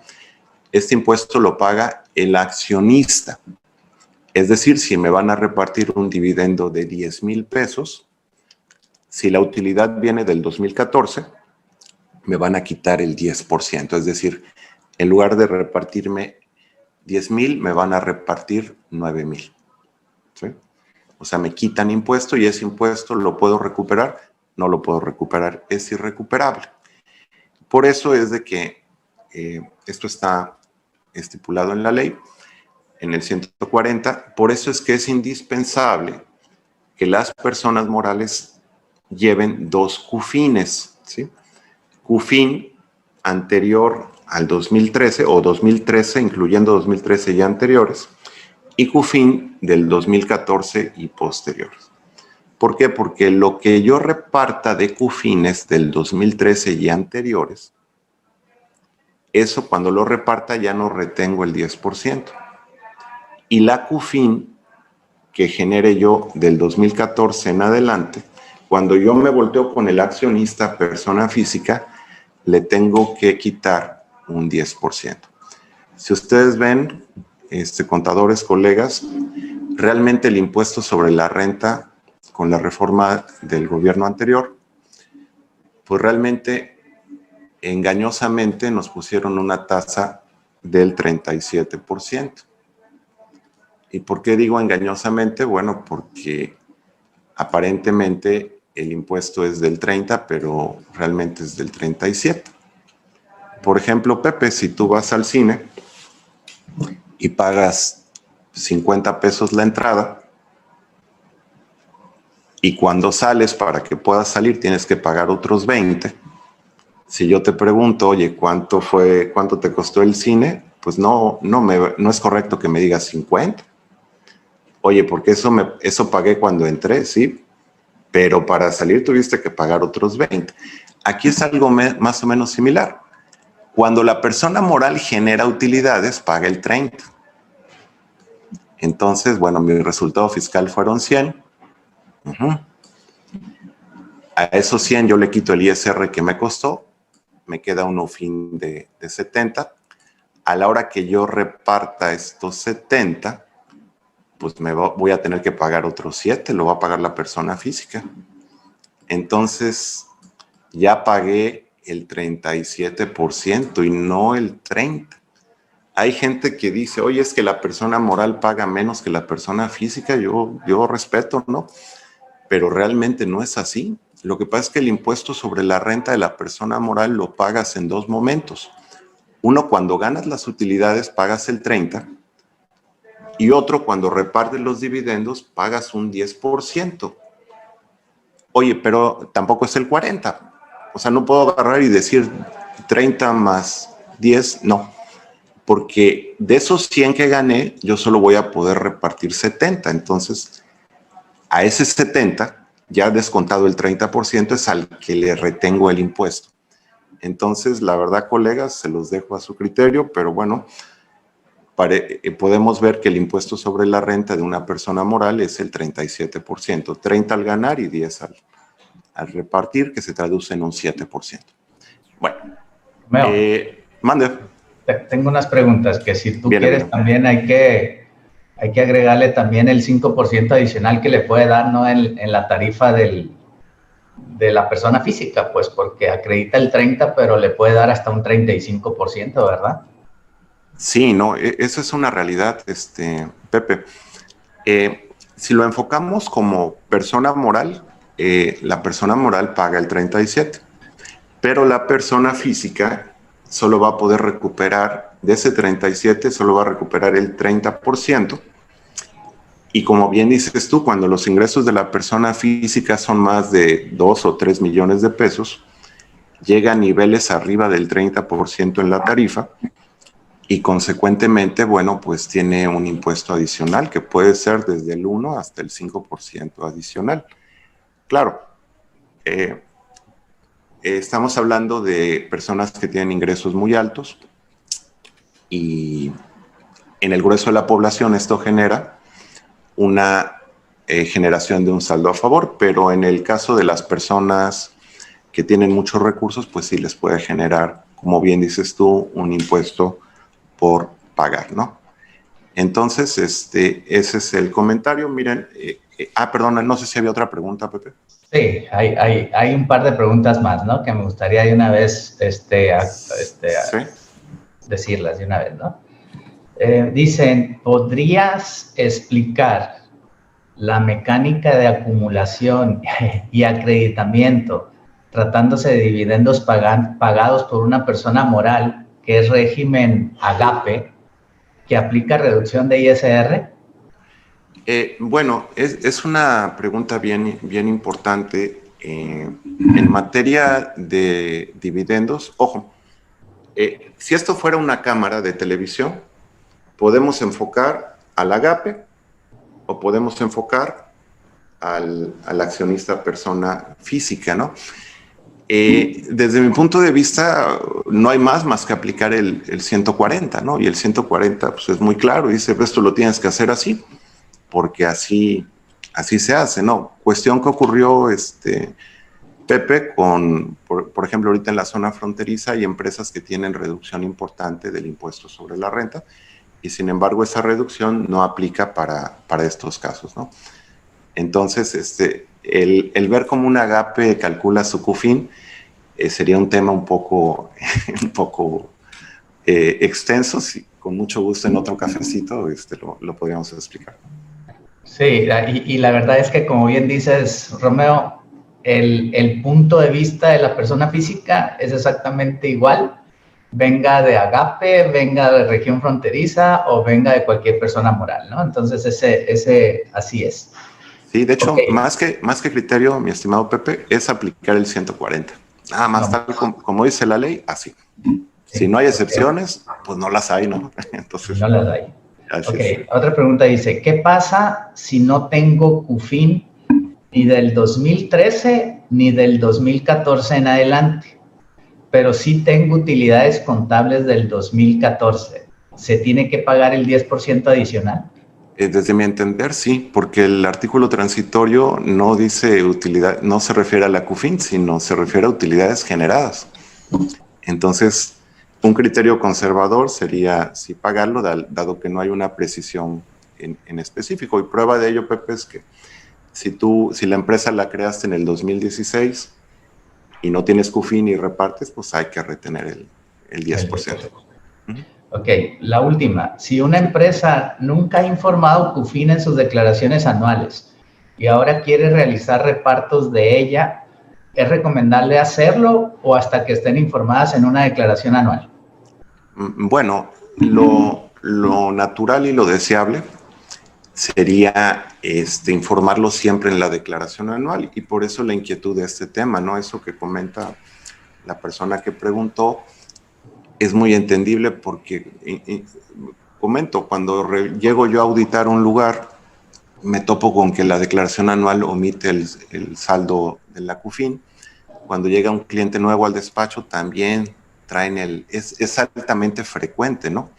Este impuesto lo paga el accionista. Es decir, si me van a repartir un dividendo de 10,000 pesos, si la utilidad viene del 2014, me van a quitar el 10%. Es decir, en lugar de repartirme 10,000, me van a repartir 9,000. ¿Sí? O sea, me quitan impuesto y ese impuesto lo puedo recuperar. No lo puedo recuperar, es irrecuperable. Por eso es de que esto está estipulado en la ley, en el 140. Por eso es que es indispensable que las personas morales lleven 2 CUFINes, ¿sí? CUFIN anterior al 2013 o 2013, incluyendo 2013 y anteriores, y CUFIN del 2014 y posteriores. ¿Por qué? Porque lo que yo reparta de CUFINes del 2013 y anteriores, eso cuando lo reparta ya no retengo el 10%. Y la CUFIN que genere yo del 2014 en adelante, cuando yo me volteo con el accionista persona física, le tengo que quitar un 10%. Si ustedes ven, contadores, colegas, realmente el impuesto sobre la renta con la reforma del gobierno anterior, pues realmente engañosamente nos pusieron una tasa del 37%. ¿Y por qué digo engañosamente? Bueno, porque aparentemente el impuesto es del 30, pero realmente es del 37. Por ejemplo, Pepe, si tú vas al cine y pagas 50 pesos la entrada y cuando sales, para que puedas salir, tienes que pagar otros 20. Si yo te pregunto, oye, ¿cuánto te costó el cine? Pues no es correcto que me digas 50. Oye, porque eso pagué cuando entré, sí, pero para salir tuviste que pagar otros 20. Aquí es algo más o menos similar. Cuando la persona moral genera utilidades, paga el 30. Entonces, bueno, mi resultado fiscal fueron 100. A esos 100 yo le quito el ISR que me costó, me queda un UFIN de 70. A la hora que yo reparta estos 70, pues voy a tener que pagar otros 7, lo va a pagar la persona física. Entonces, ya pagué el 37% y no el 30%. Hay gente que dice, oye, es que la persona moral paga menos que la persona física. Yo respeto, ¿no? Pero realmente no es así. Lo que pasa es que el impuesto sobre la renta de la persona moral lo pagas en 2 momentos. Uno, cuando ganas las utilidades, pagas el 30%. Y otro, cuando repartes los dividendos, pagas un 10%. Oye, pero tampoco es el 40%. O sea, no puedo agarrar y decir 30 más 10, no. Porque de esos 100 que gané, yo solo voy a poder repartir 70. Entonces, a ese 70, ya descontado el 30%, es al que le retengo el impuesto. Entonces, la verdad, colegas, se los dejo a su criterio, pero bueno, podemos ver que el impuesto sobre la renta de una persona moral es el 37%, 30 al ganar y 10 al repartir, que se traduce en un 7%. Bueno, mande. Tengo unas preguntas que si tú quieres también hay que agregarle también el 5% adicional que le puede dar, ¿no? en la tarifa de la persona física, pues porque acredita el 30%, pero le puede dar hasta un 35%, ¿verdad? Sí, no, eso es una realidad, Pepe. Si lo enfocamos como persona moral, la persona moral paga el 37%, pero la persona física solo va a poder recuperar, de ese 37%, solo va a recuperar el 30%. Y como bien dices tú, cuando los ingresos de la persona física son más de 2 o 3 millones de pesos, llega a niveles arriba del 30% en la tarifa y consecuentemente, bueno, pues tiene un impuesto adicional que puede ser desde el 1 hasta el 5% adicional. Claro, estamos hablando de personas que tienen ingresos muy altos y en el grueso de la población esto genera una generación de un saldo a favor, pero en el caso de las personas que tienen muchos recursos, pues sí les puede generar, como bien dices tú, un impuesto por pagar, ¿no? Entonces, ese es el comentario. Miren, perdona, no sé si había otra pregunta, Pepe. Sí, hay un par de preguntas más, ¿no? Que me gustaría de una vez Sí. decirlas de una vez, ¿no? Dicen, ¿podrías explicar la mecánica de acumulación y acreditamiento tratándose de dividendos pagados por una persona moral que es régimen AGAPE, que aplica reducción de ISR? Bueno, es una pregunta bien, bien importante. En materia de dividendos, ojo, si esto fuera una cámara de televisión, podemos enfocar al agape o podemos enfocar al accionista persona física, ¿no? Desde mi punto de vista, no hay más que aplicar el 140, ¿no? Y el 140 pues, es muy claro, dice, esto lo tienes que hacer así, porque así se hace, ¿no? Cuestión que ocurrió, Pepe, por ejemplo, ahorita en la zona fronteriza hay empresas que tienen reducción importante del impuesto sobre la renta y sin embargo esa reducción no aplica para estos casos, ¿no? Entonces, el ver cómo un agape calcula su CUFIN sería un tema un poco, extenso. Si, con mucho gusto en otro cafecito lo podríamos explicar. Sí, y la verdad es que, como bien dices, Romeo, el punto de vista de la persona física es exactamente igual, venga de Agape, venga de región fronteriza o venga de cualquier persona moral, ¿no? Entonces, así es. Sí, de hecho, Okay. más que criterio, mi estimado Pepe, es aplicar el 140. Nada más, No, tal como dice la ley, así. sí, Si no hay excepciones, pues no las hay, ¿no? Entonces, no las hay. así Ok, es. otra pregunta dice, ¿qué pasa si no tengo CUFIN ni del 2013 ni del 2014 en adelante? Pero sí tengo utilidades contables del 2014. ¿Se tiene que pagar el 10% adicional? Desde mi entender, sí, porque el artículo transitorio no dice utilidad, no se refiere a la CUFIN, sino se refiere a utilidades generadas. Entonces, un criterio conservador sería sí pagarlo, dado que no hay una precisión en específico. Y prueba de ello, Pepe, es que si la empresa la creaste en el 2016 y no tienes CUFIN y repartes, pues hay que retener el 10%. Ok, la última. Si una empresa nunca ha informado CUFIN en sus declaraciones anuales y ahora quiere realizar repartos de ella, ¿es recomendable hacerlo o hasta que estén informadas en una declaración anual? Bueno, lo natural y lo deseable sería informarlo siempre en la declaración anual y por eso la inquietud de este tema, ¿no? Eso que comenta la persona que preguntó es muy entendible porque, comento, cuando llego yo a auditar un lugar, me topo con que la declaración anual omite el saldo de la CUFIN. Cuando llega un cliente nuevo al despacho, también traen es altamente frecuente, ¿no?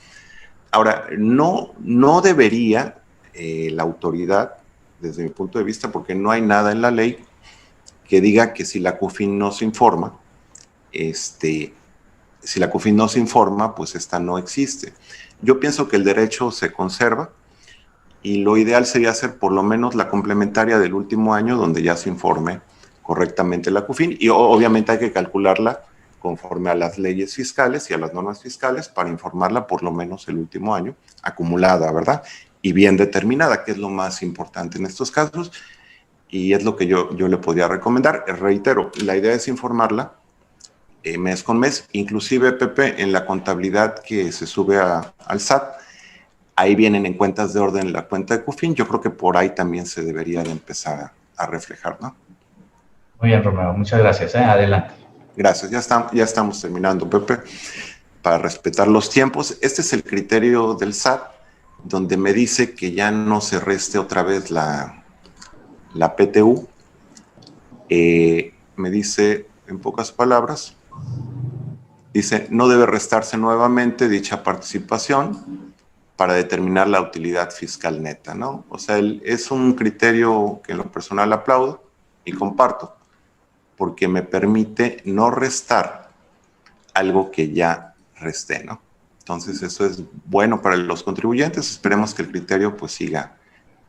Ahora, no debería la autoridad, desde mi punto de vista, porque no hay nada en la ley que diga que si la CUFIN no se informa, si la CUFIN no se informa, pues esta no existe. Yo pienso que el derecho se conserva y lo ideal sería hacer por lo menos la complementaria del último año donde ya se informe correctamente la CUFIN y obviamente hay que calcularla conforme a las leyes fiscales y a las normas fiscales para informarla por lo menos el último año acumulada, ¿verdad? Y bien determinada, que es lo más importante en estos casos y es lo que yo le podría recomendar. Reitero, la idea es informarla mes con mes, inclusive, Pepe, en la contabilidad que se sube al SAT, ahí vienen en cuentas de orden la cuenta de CUFIN, yo creo que por ahí también se debería de empezar a reflejar, ¿no? Muy bien, Romeo, muchas gracias. Adelante. Gracias, ya estamos terminando, Pepe, para respetar los tiempos. Este es el criterio del SAT, donde me dice que ya no se reste otra vez la PTU. Me dice, en pocas palabras, dice, no debe restarse nuevamente dicha participación para determinar la utilidad fiscal neta, ¿no? O sea, es un criterio que en lo personal aplaudo y comparto, porque me permite no restar algo que ya resté, ¿no? Entonces, eso es bueno para los contribuyentes. Esperemos que el criterio pues siga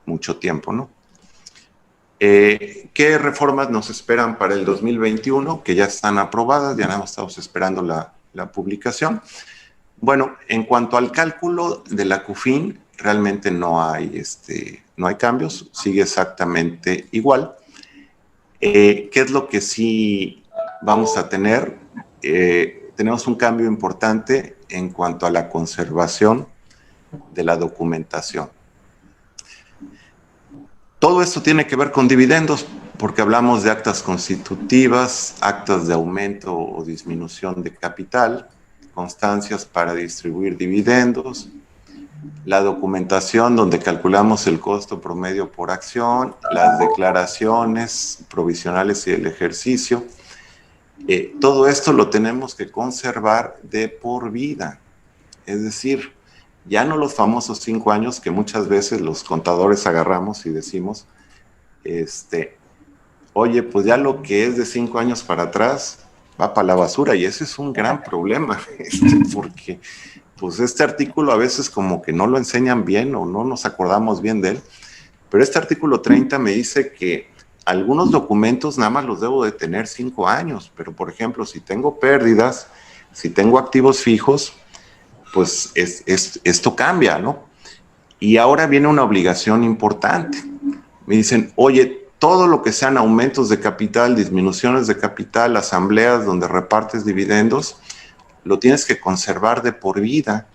mucho tiempo, ¿no? ¿Qué reformas nos esperan para el 2021? Que ya están aprobadas, ya nada más estamos esperando la publicación. Bueno, en cuanto al cálculo de la CUFIN, realmente no hay cambios, sigue exactamente igual. ¿Qué es lo que sí vamos a tener? Tenemos un cambio importante en cuanto a la conservación de la documentación. Todo esto tiene que ver con dividendos, porque hablamos de actas constitutivas, actas de aumento o disminución de capital, constancias para distribuir dividendos, la documentación donde calculamos el costo promedio por acción, las declaraciones provisionales y el ejercicio. Todo esto lo tenemos que conservar de por vida. Es decir, ya no los famosos 5 años que muchas veces los contadores agarramos y decimos, oye, pues ya lo que es de 5 años para atrás va para la basura, y ese es un gran problema, porque pues este artículo a veces como que no lo enseñan bien o no nos acordamos bien de él, pero este artículo 30 me dice que algunos documentos nada más los debo de tener 5 años, pero por ejemplo, si tengo pérdidas, si tengo activos fijos, pues esto cambia, ¿no? Y ahora viene una obligación importante. Me dicen, oye, todo lo que sean aumentos de capital, disminuciones de capital, asambleas donde repartes dividendos, lo tienes que conservar de por vida.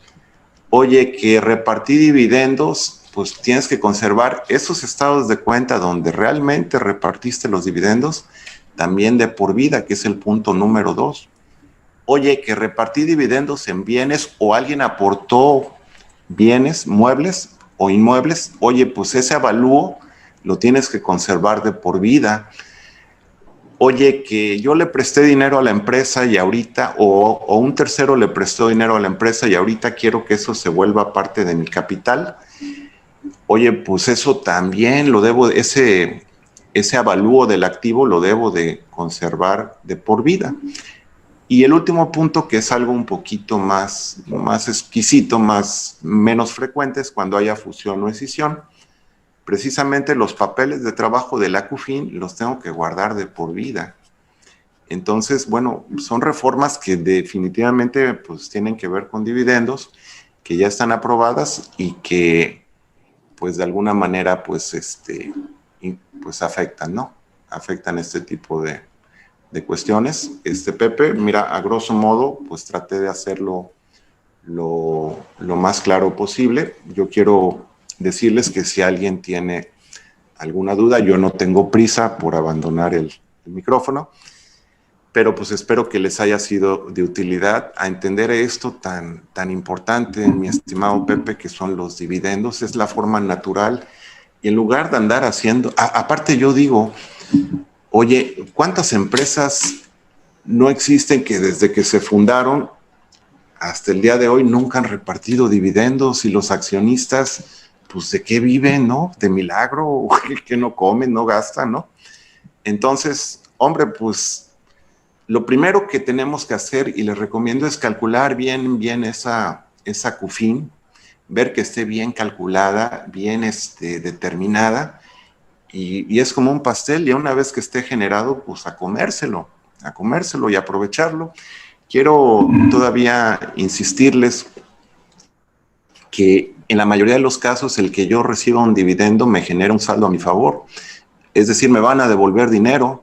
Oye, que repartí dividendos, pues tienes que conservar esos estados de cuenta donde realmente repartiste los dividendos, también de por vida, que es el punto número 2. Oye, que repartí dividendos en bienes o alguien aportó bienes, muebles o inmuebles, oye, pues ese avalúo lo tienes que conservar de por vida. Oye, que yo le presté dinero a la empresa y ahorita, o un tercero le prestó dinero a la empresa y ahorita quiero que eso se vuelva parte de mi capital. Oye, pues eso también lo debo, ese avalúo del activo lo debo de conservar de por vida. Y el último punto, que es algo un poquito más exquisito, menos frecuente, es cuando haya fusión o escisión. Precisamente los papeles de trabajo de la CUFIN los tengo que guardar de por vida. Entonces, bueno, son reformas que definitivamente pues tienen que ver con dividendos, que ya están aprobadas y que pues de alguna manera pues afectan, ¿no? Afectan este tipo de cuestiones. Pepe, mira, a grosso modo, pues traté de hacerlo lo más claro posible. Yo quiero decirles que si alguien tiene alguna duda, yo no tengo prisa por abandonar el micrófono, pero pues espero que les haya sido de utilidad a entender esto tan importante, mi estimado Pepe, que son los dividendos. Es la forma natural, y en lugar de andar haciendo, aparte yo digo, oye, ¿cuántas empresas no existen que desde que se fundaron hasta el día de hoy nunca han repartido dividendos, y los accionistas, pues, ¿de qué viven, no? ¿De milagro? ¿Que no comen, no gastan, no? Entonces, hombre, pues, lo primero que tenemos que hacer, y les recomiendo, es calcular bien esa CUFIN, ver que esté bien calculada, bien determinada, y es como un pastel, y una vez que esté generado, pues a comérselo y aprovecharlo. Quiero todavía insistirles que en la mayoría de los casos el que yo reciba un dividendo me genera un saldo a mi favor, es decir, me van a devolver dinero,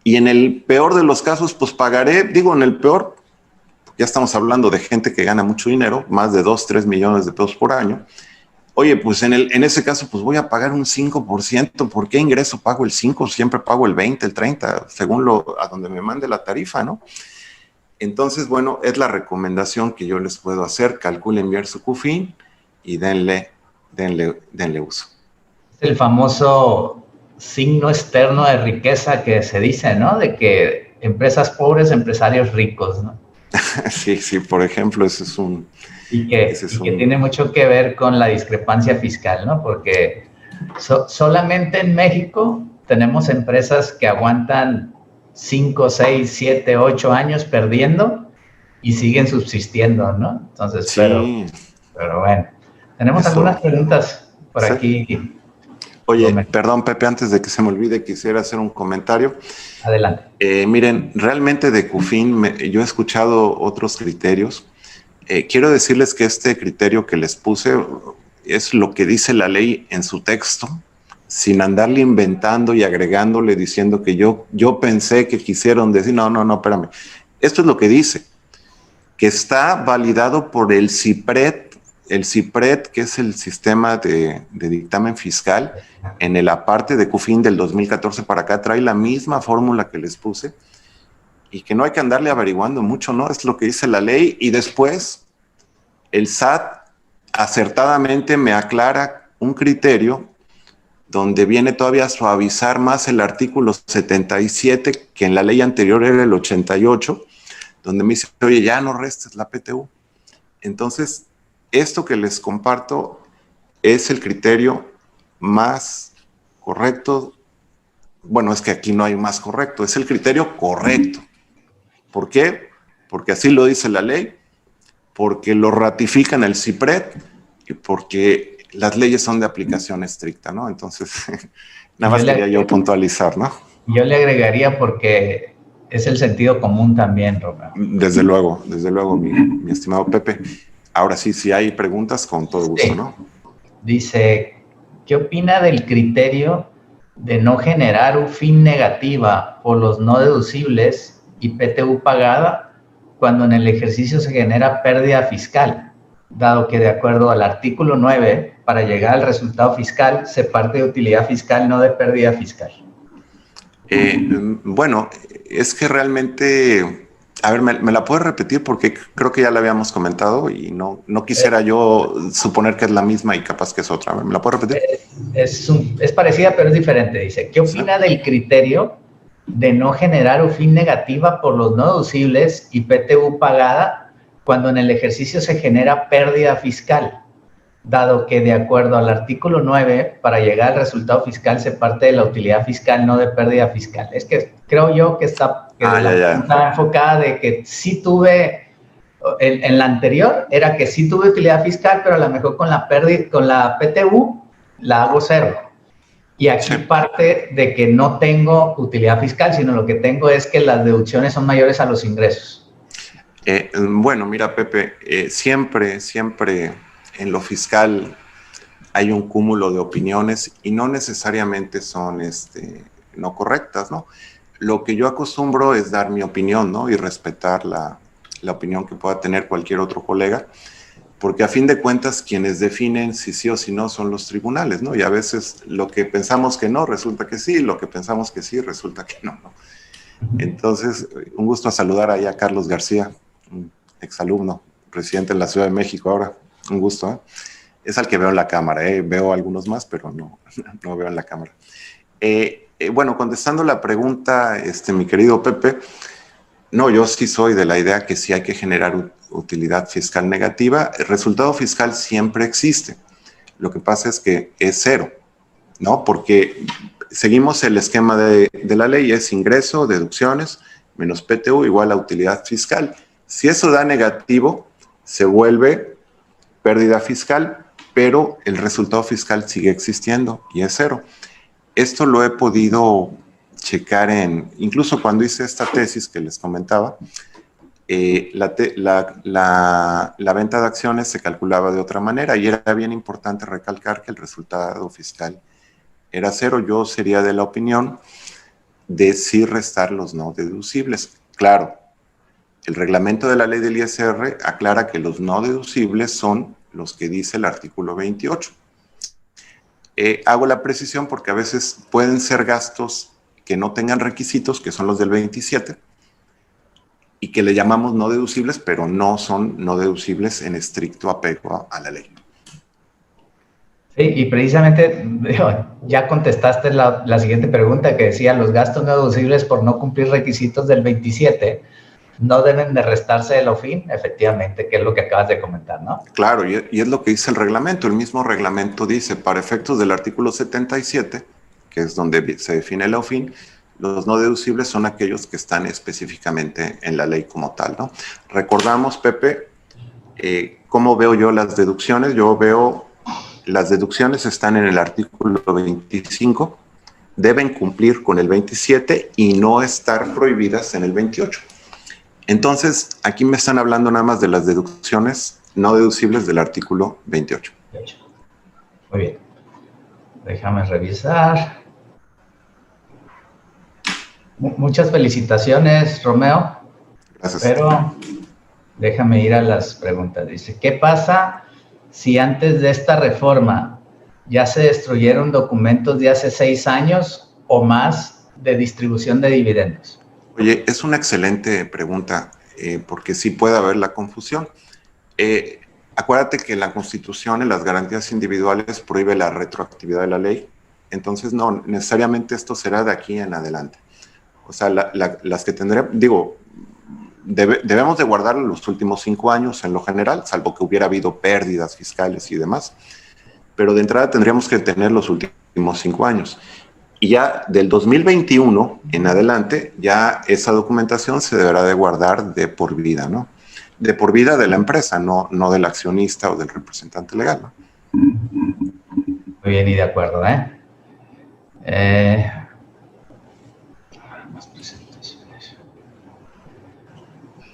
y en el peor de los casos pues pagaré, digo en el peor, ya estamos hablando de gente que gana mucho dinero, más de 2-3 millones de pesos por año. Oye, pues en ese caso pues voy a pagar un 5%, ¿por qué ingreso pago el 5%? Siempre pago el 20%, el 30%, según a donde me mande la tarifa, ¿no? Entonces, bueno, es la recomendación que yo les puedo hacer. Calculen bien su CUFIN y denle uso. El famoso signo externo de riqueza que se dice, ¿no? De que empresas pobres, empresarios ricos, ¿no? Sí, por ejemplo, ese es Y que tiene mucho que ver con la discrepancia fiscal, ¿no? Porque solamente en México tenemos empresas que aguantan 5, 6, 7, 8 años perdiendo y siguen subsistiendo, ¿no? Entonces, sí. pero bueno. Tenemos algunas preguntas por aquí. Oye, perdón, Pepe, antes de que se me olvide, quisiera hacer un comentario. Adelante. Miren, realmente de CUFIN yo he escuchado otros criterios. Quiero decirles que este criterio que les puse es lo que dice la ley en su texto, sin andarle inventando y agregándole, diciendo que yo pensé que quisieron decir, no, espérame. Esto es lo que dice, que está validado por el CIPRED, que es el sistema de dictamen fiscal, en la parte de CUFIN del 2014 para acá, trae la misma fórmula que les puse, y que no hay que andarle averiguando mucho, ¿no? Es lo que dice la ley, y después el SAT acertadamente me aclara un criterio donde viene todavía a suavizar más el artículo 77, que en la ley anterior era el 88, donde me dice, oye, ya no restes la PTU. Entonces, esto que les comparto es el criterio más correcto. Bueno, es que aquí no hay más correcto, es el criterio correcto. ¿Por qué? Porque así lo dice la ley, porque lo ratifica en el CIPRED y porque las leyes son de aplicación estricta, ¿no? Entonces, nada más quería yo puntualizar, ¿no? Yo le agregaría porque es el sentido común también, Romeo. Desde luego, mi estimado Pepe. Ahora sí, si hay preguntas, con todo gusto, ¿no? Dice, ¿qué opina del criterio de no generar UFIN negativa por los no deducibles y PTU pagada cuando en el ejercicio se genera pérdida fiscal, dado que de acuerdo al artículo 9, para llegar al resultado fiscal se parte de utilidad fiscal, no de pérdida fiscal? Bueno, es que realmente, a ver, ¿me la puedes repetir? Porque creo que ya la habíamos comentado y no quisiera yo suponer que es la misma y capaz que es otra. ¿Me la puedes repetir? Es parecida, pero es diferente. Dice, ¿qué opina del criterio de no generar UFIN negativa por los no deducibles y PTU pagada cuando en el ejercicio se genera pérdida fiscal, dado que de acuerdo al artículo 9, para llegar al resultado fiscal se parte de la utilidad fiscal, no de pérdida fiscal? Es que creo yo que está enfocada de que sí tuve, en la anterior era que sí tuve utilidad fiscal, pero a lo mejor con la PTU la hago cero. Y aquí parte de que no tengo utilidad fiscal, sino lo que tengo es que las deducciones son mayores a los ingresos. Bueno, mira, Pepe, siempre en lo fiscal hay un cúmulo de opiniones y no necesariamente son no correctas, ¿no? Lo que yo acostumbro es dar mi opinión, ¿no? Y respetar la opinión que pueda tener cualquier otro colega, porque a fin de cuentas quienes definen si sí o si no son los tribunales, ¿no? Y a veces lo que pensamos que no, resulta que sí, lo que pensamos que sí, resulta que no, ¿no? Entonces, un gusto saludar ahí a Carlos García, un exalumno, residente en la Ciudad de México ahora. Un gusto, ¿eh? Es al que veo en la cámara, ¿eh? Veo algunos más, pero no veo en la cámara. Bueno, contestando la pregunta, mi querido Pepe, no, yo sí soy de la idea que sí hay que generar utilidad fiscal negativa. El resultado fiscal siempre existe. Lo que pasa es que es cero, ¿no? Porque seguimos el esquema de la ley, es ingreso, deducciones, menos PTU igual a utilidad fiscal. Si eso da negativo, se vuelve pérdida fiscal, pero el resultado fiscal sigue existiendo y es cero. Esto lo he podido checar incluso cuando hice esta tesis que les comentaba, la venta de acciones se calculaba de otra manera y era bien importante recalcar que el resultado fiscal era cero. Yo sería de la opinión de sí restar los no deducibles. Claro, el reglamento de la ley del ISR aclara que los no deducibles son los que dice el artículo 28. Hago la precisión porque a veces pueden ser gastos que no tengan requisitos, que son los del 27, y que le llamamos no deducibles, pero no son no deducibles en estricto apego a la ley. Sí, y precisamente ya contestaste la siguiente pregunta que decía los gastos no deducibles por no cumplir requisitos del 27. no deben de restarse de la OFIN, efectivamente, que es lo que acabas de comentar, ¿no? Claro, y es lo que dice el reglamento. El mismo reglamento dice, para efectos del artículo 77, que es donde se define la OFIN, los no deducibles son aquellos que están específicamente en la ley como tal, ¿no? Recordamos, Pepe, ¿cómo veo yo las deducciones? Yo veo, las deducciones están en el artículo 25, deben cumplir con el 27 y no estar prohibidas en el 28. Entonces, aquí me están hablando nada más de las deducciones no deducibles del artículo 28. Muy bien. Déjame revisar. Muchas felicitaciones, Romeo. Gracias. Pero déjame ir a las preguntas. Dice, ¿qué pasa si antes de esta reforma ya se destruyeron documentos de hace 6 años o más de distribución de dividendos? Oye, es una excelente pregunta, porque sí puede haber la confusión. Acuérdate que la Constitución en las garantías individuales prohíbe la retroactividad de la ley, entonces no necesariamente esto será de aquí en adelante. O sea, las que tendré, digo, debemos de guardar los últimos 5 años en lo general, salvo que hubiera habido pérdidas fiscales y demás, pero de entrada tendríamos que tener los últimos 5 años. Y ya del 2021 en adelante, ya esa documentación se deberá de guardar de por vida, ¿no? De por vida de la empresa, no del accionista o del representante legal, ¿no? Muy bien, y de acuerdo, más presentaciones.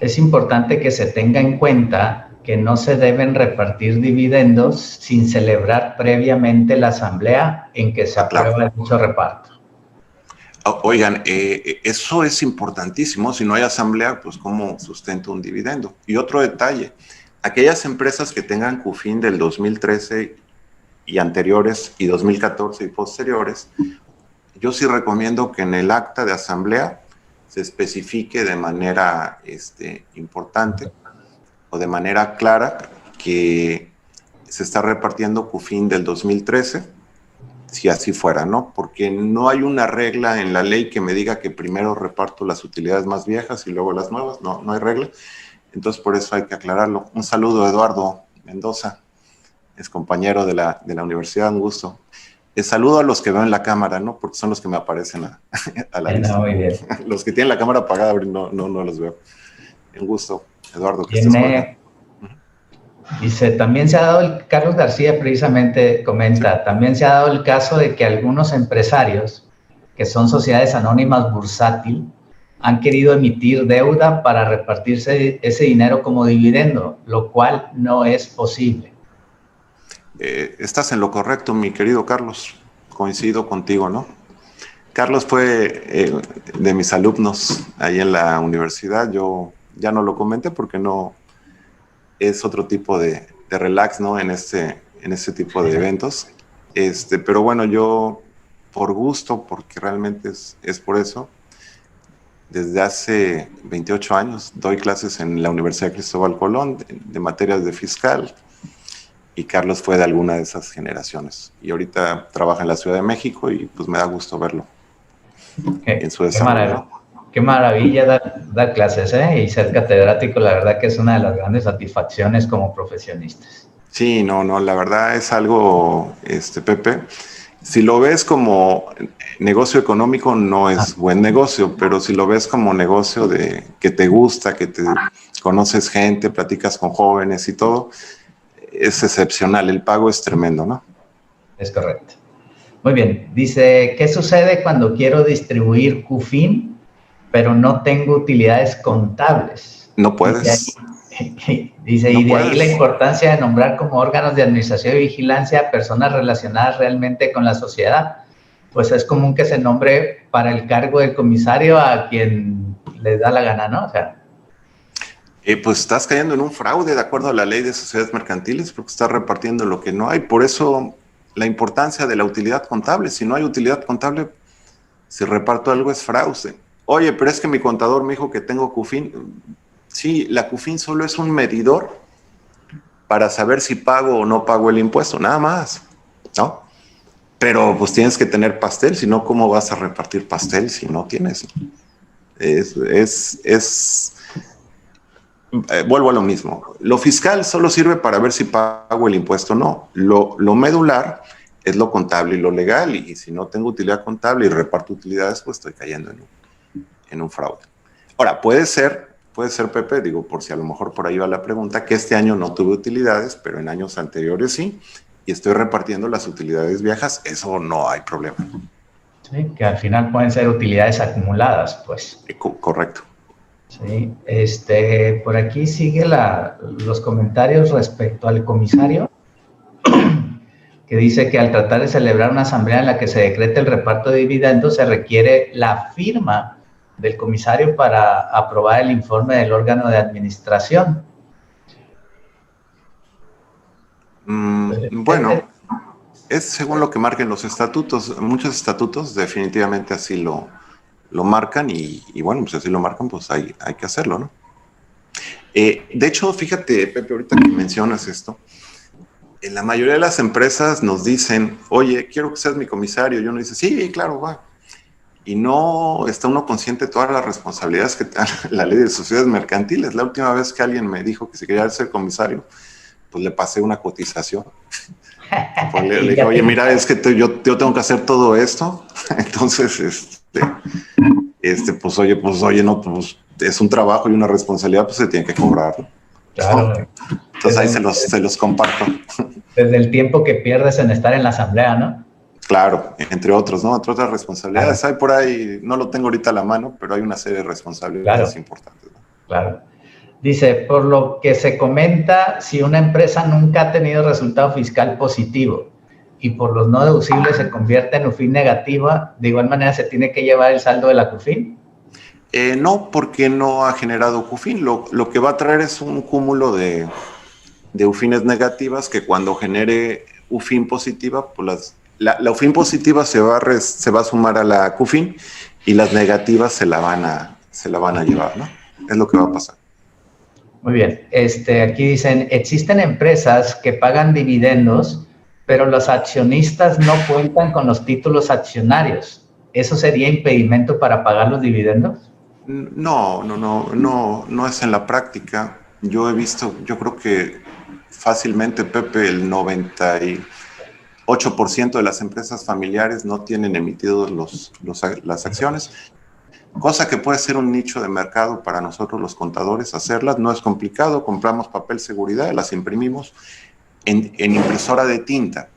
Es importante que se tenga en cuenta que no se deben repartir dividendos sin celebrar previamente la asamblea en que se aprueba dicho reparto. Oigan, eso es importantísimo. Si no hay asamblea, pues ¿cómo sustenta un dividendo? Y otro detalle, aquellas empresas que tengan CUFIN del 2013 y anteriores, y 2014 y posteriores, yo sí recomiendo que en el acta de asamblea se especifique de manera importante o de manera clara que se está repartiendo CUFIN del 2013, si así fuera, ¿no? Porque no hay una regla en la ley que me diga que primero reparto las utilidades más viejas y luego las nuevas, no hay regla. Entonces, por eso hay que aclararlo. Un saludo a Eduardo Mendoza, es compañero de la universidad, un gusto. Saludo a los que veo en la cámara, ¿no? Porque son los que me aparecen a la vista. Muy bien. Los que tienen la cámara apagada, no los veo. Un gusto, Eduardo, que estés por acá. Dice, también se ha dado, Carlos García precisamente comenta, también se ha dado el caso de que algunos empresarios, que son sociedades anónimas bursátil, han querido emitir deuda para repartirse ese dinero como dividendo, lo cual no es posible. Estás en lo correcto, mi querido Carlos. Coincido contigo, ¿no? Carlos fue de mis alumnos ahí en la universidad. Yo ya no lo comenté porque no es otro tipo de relax, ¿no? En este tipo de eventos. Pero bueno, yo por gusto, porque realmente es por eso, desde hace 28 años doy clases en la Universidad Cristóbal Colón de materias de fiscal, y Carlos fue de alguna de esas generaciones. Y ahorita trabaja en la Ciudad de México y pues me da gusto verlo en su desarrollo. Qué maravilla dar clases, y ser catedrático, la verdad que es una de las grandes satisfacciones como profesionistas. Sí, no, la verdad es algo, Pepe, si lo ves como negocio económico no es buen negocio, pero si lo ves como negocio de que te gusta, que te conoces gente, platicas con jóvenes y todo, es excepcional, el pago es tremendo, ¿no? Es correcto. Muy bien, dice, ¿qué sucede cuando quiero distribuir CUFIN, pero no tengo utilidades contables? No puedes. Dice, y de ahí la importancia de nombrar como órganos de administración y vigilancia personas relacionadas realmente con la sociedad. Pues es común que se nombre para el cargo del comisario a quien les da la gana, ¿no? O sea, pues estás cayendo en un fraude de acuerdo a la ley de sociedades mercantiles, porque estás repartiendo lo que no hay. Por eso la importancia de la utilidad contable. Si no hay utilidad contable, si reparto algo es fraude. Oye, pero es que mi contador me dijo que tengo CUFIN. Sí, la CUFIN solo es un medidor para saber si pago o no pago el impuesto, nada más, ¿no? Pero pues tienes que tener pastel, si no, ¿cómo vas a repartir pastel si no tienes? Vuelvo a lo mismo. Lo fiscal solo sirve para ver si pago el impuesto o no. Lo medular es lo contable y lo legal, y si no tengo utilidad contable y reparto utilidades, pues estoy cayendo en un fraude. Ahora, puede ser, Pepe, digo, por si a lo mejor por ahí va la pregunta, que este año no tuve utilidades, pero en años anteriores sí, y estoy repartiendo las utilidades viejas, eso no hay problema. Sí, que al final pueden ser utilidades acumuladas, pues. Correcto. Sí, por aquí sigue los comentarios respecto al comisario, que dice que al tratar de celebrar una asamblea en la que se decrete el reparto de dividendos, se requiere la firma del comisario para aprobar el informe del órgano de administración. Bueno, es según lo que marquen los estatutos. Muchos estatutos definitivamente así lo marcan y bueno, pues así lo marcan, pues hay que hacerlo, ¿no? De hecho, fíjate, Pepe, ahorita que mencionas esto, en la mayoría de las empresas nos dicen, oye, quiero que seas mi comisario, y uno dice, sí, claro, va. Y no está uno consciente de todas las responsabilidades que te da la ley de sociedades mercantiles. La última vez que alguien me dijo que si quería ser comisario, pues le pasé una cotización. Pues le dije, oye, mira, es que yo tengo que hacer todo esto. Entonces, pues oye, no, pues es un trabajo y una responsabilidad, pues se tiene que cobrar, ¿no? Claro. Entonces ahí se los comparto. Desde el tiempo que pierdes en estar en la asamblea, ¿no? Claro, entre otros, ¿no? Entre otras responsabilidades. Claro. Hay por ahí, no lo tengo ahorita a la mano, pero hay una serie de responsabilidades importantes, ¿no? Claro. Dice, por lo que se comenta, si una empresa nunca ha tenido resultado fiscal positivo y por los no deducibles se convierte en UFIN negativa, ¿de igual manera se tiene que llevar el saldo de la CUFIN? No, porque no ha generado CUFIN. Lo que va a traer es un cúmulo de UFINes negativas que cuando genere UFIN positiva, pues la UFIN positiva se va a sumar a la CUFIN y las negativas se la van a llevar, ¿no? Es lo que va a pasar. Muy bien. Aquí dicen, existen empresas que pagan dividendos, pero los accionistas no cuentan con los títulos accionarios. ¿Eso sería impedimento para pagar los dividendos? No es en la práctica. Yo he visto, yo creo que fácilmente, Pepe, el 98% de las empresas familiares no tienen emitidos las acciones, cosa que puede ser un nicho de mercado para nosotros los contadores hacerlas. No es complicado, compramos papel seguridad, las imprimimos en impresora de tinta,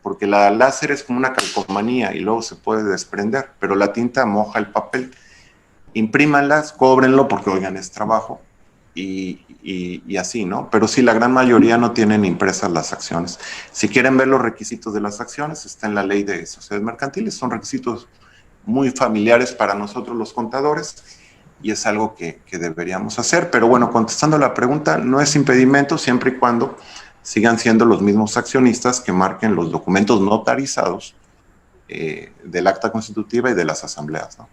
porque la láser es como una calcomanía y luego se puede desprender, pero la tinta moja el papel. Imprímanlas, cóbrenlo porque, oigan, es trabajo y así, ¿no? Pero sí, la gran mayoría no tienen impresas las acciones. Si quieren ver los requisitos de las acciones, está en la ley de sociedades mercantiles, son requisitos muy familiares para nosotros los contadores y es algo que deberíamos hacer. Pero bueno, contestando la pregunta, no es impedimento siempre y cuando sigan siendo los mismos accionistas que marquen los documentos notarizados del acta constitutiva y de las asambleas, ¿no?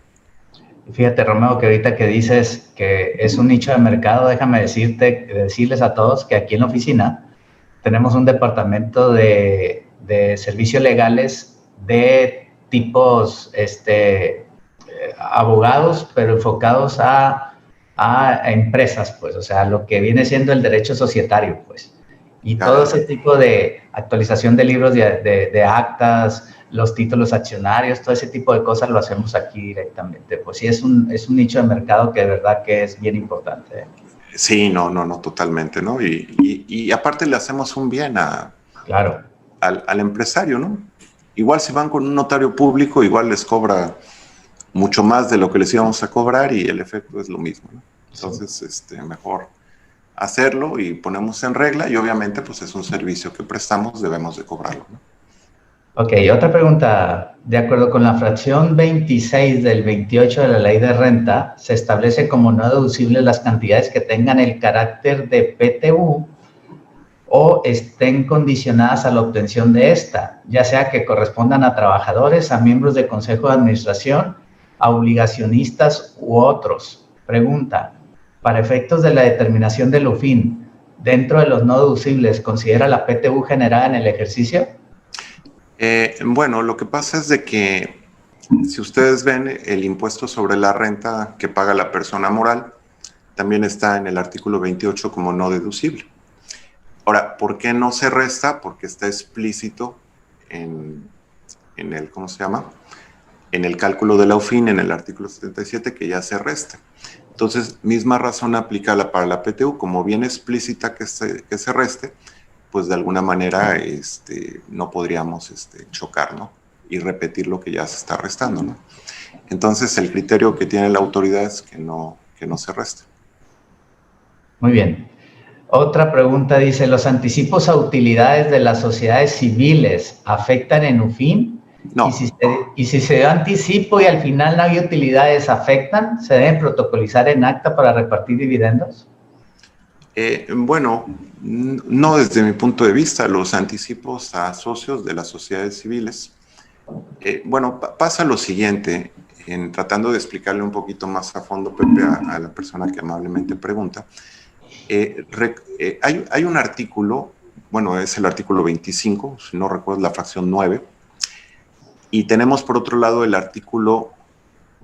Fíjate, Romeo, que ahorita que dices que es un nicho de mercado, déjame decirles a todos que aquí en la oficina tenemos un departamento de servicios legales de tipos abogados, pero enfocados a empresas, pues, o sea, lo que viene siendo el derecho societario, pues. Y todo ese tipo de actualización de libros de actas, los títulos accionarios, todo ese tipo de cosas lo hacemos aquí directamente. Pues sí, es un nicho de mercado que de verdad que es bien importante. Sí, no, totalmente, ¿no? Y aparte le hacemos un bien al empresario, ¿no? Igual si van con un notario público, igual les cobra mucho más de lo que les íbamos a cobrar y el efecto es lo mismo, ¿no? Entonces, mejor hacerlo y ponemos en regla y obviamente pues es un servicio que prestamos, debemos de cobrarlo, ¿no? Ok, otra pregunta. De acuerdo con la fracción 26 del 28 de la Ley de Renta, se establece como no deducibles las cantidades que tengan el carácter de PTU o estén condicionadas a la obtención de esta, ya sea que correspondan a trabajadores, a miembros del Consejo de Administración, a obligacionistas u otros. Pregunta, para efectos de la determinación del UFIN, dentro de los no deducibles, ¿considera la PTU generada en el ejercicio? Bueno, lo que pasa es de que si ustedes ven el impuesto sobre la renta que paga la persona moral, también está en el artículo 28 como no deducible. Ahora, ¿por qué no se resta? Porque está explícito en el, ¿cómo se llama? En el cálculo de la UFIN, en el artículo 77, que ya se resta. Entonces, misma razón aplica para la PTU, como bien explícita que se reste, pues de alguna manera no podríamos chocar, ¿no? Y repetir lo que ya se está restando, ¿no? Entonces, el criterio que tiene la autoridad es que no se reste. Muy bien. Otra pregunta dice, ¿los anticipos a utilidades de las sociedades civiles afectan en UFIN? No. Y si se dio anticipo y al final no hay utilidades, ¿afectan? ¿Se deben protocolizar en acta para repartir dividendos? Bueno, no desde mi punto de vista. Los anticipos a socios de las sociedades civiles, bueno, pasa lo siguiente, tratando de explicarle un poquito más a fondo, Pepe, a la persona que amablemente pregunta. Hay un artículo, bueno, es el artículo 25, si no recuerdo, la fracción 9, y tenemos por otro lado el artículo,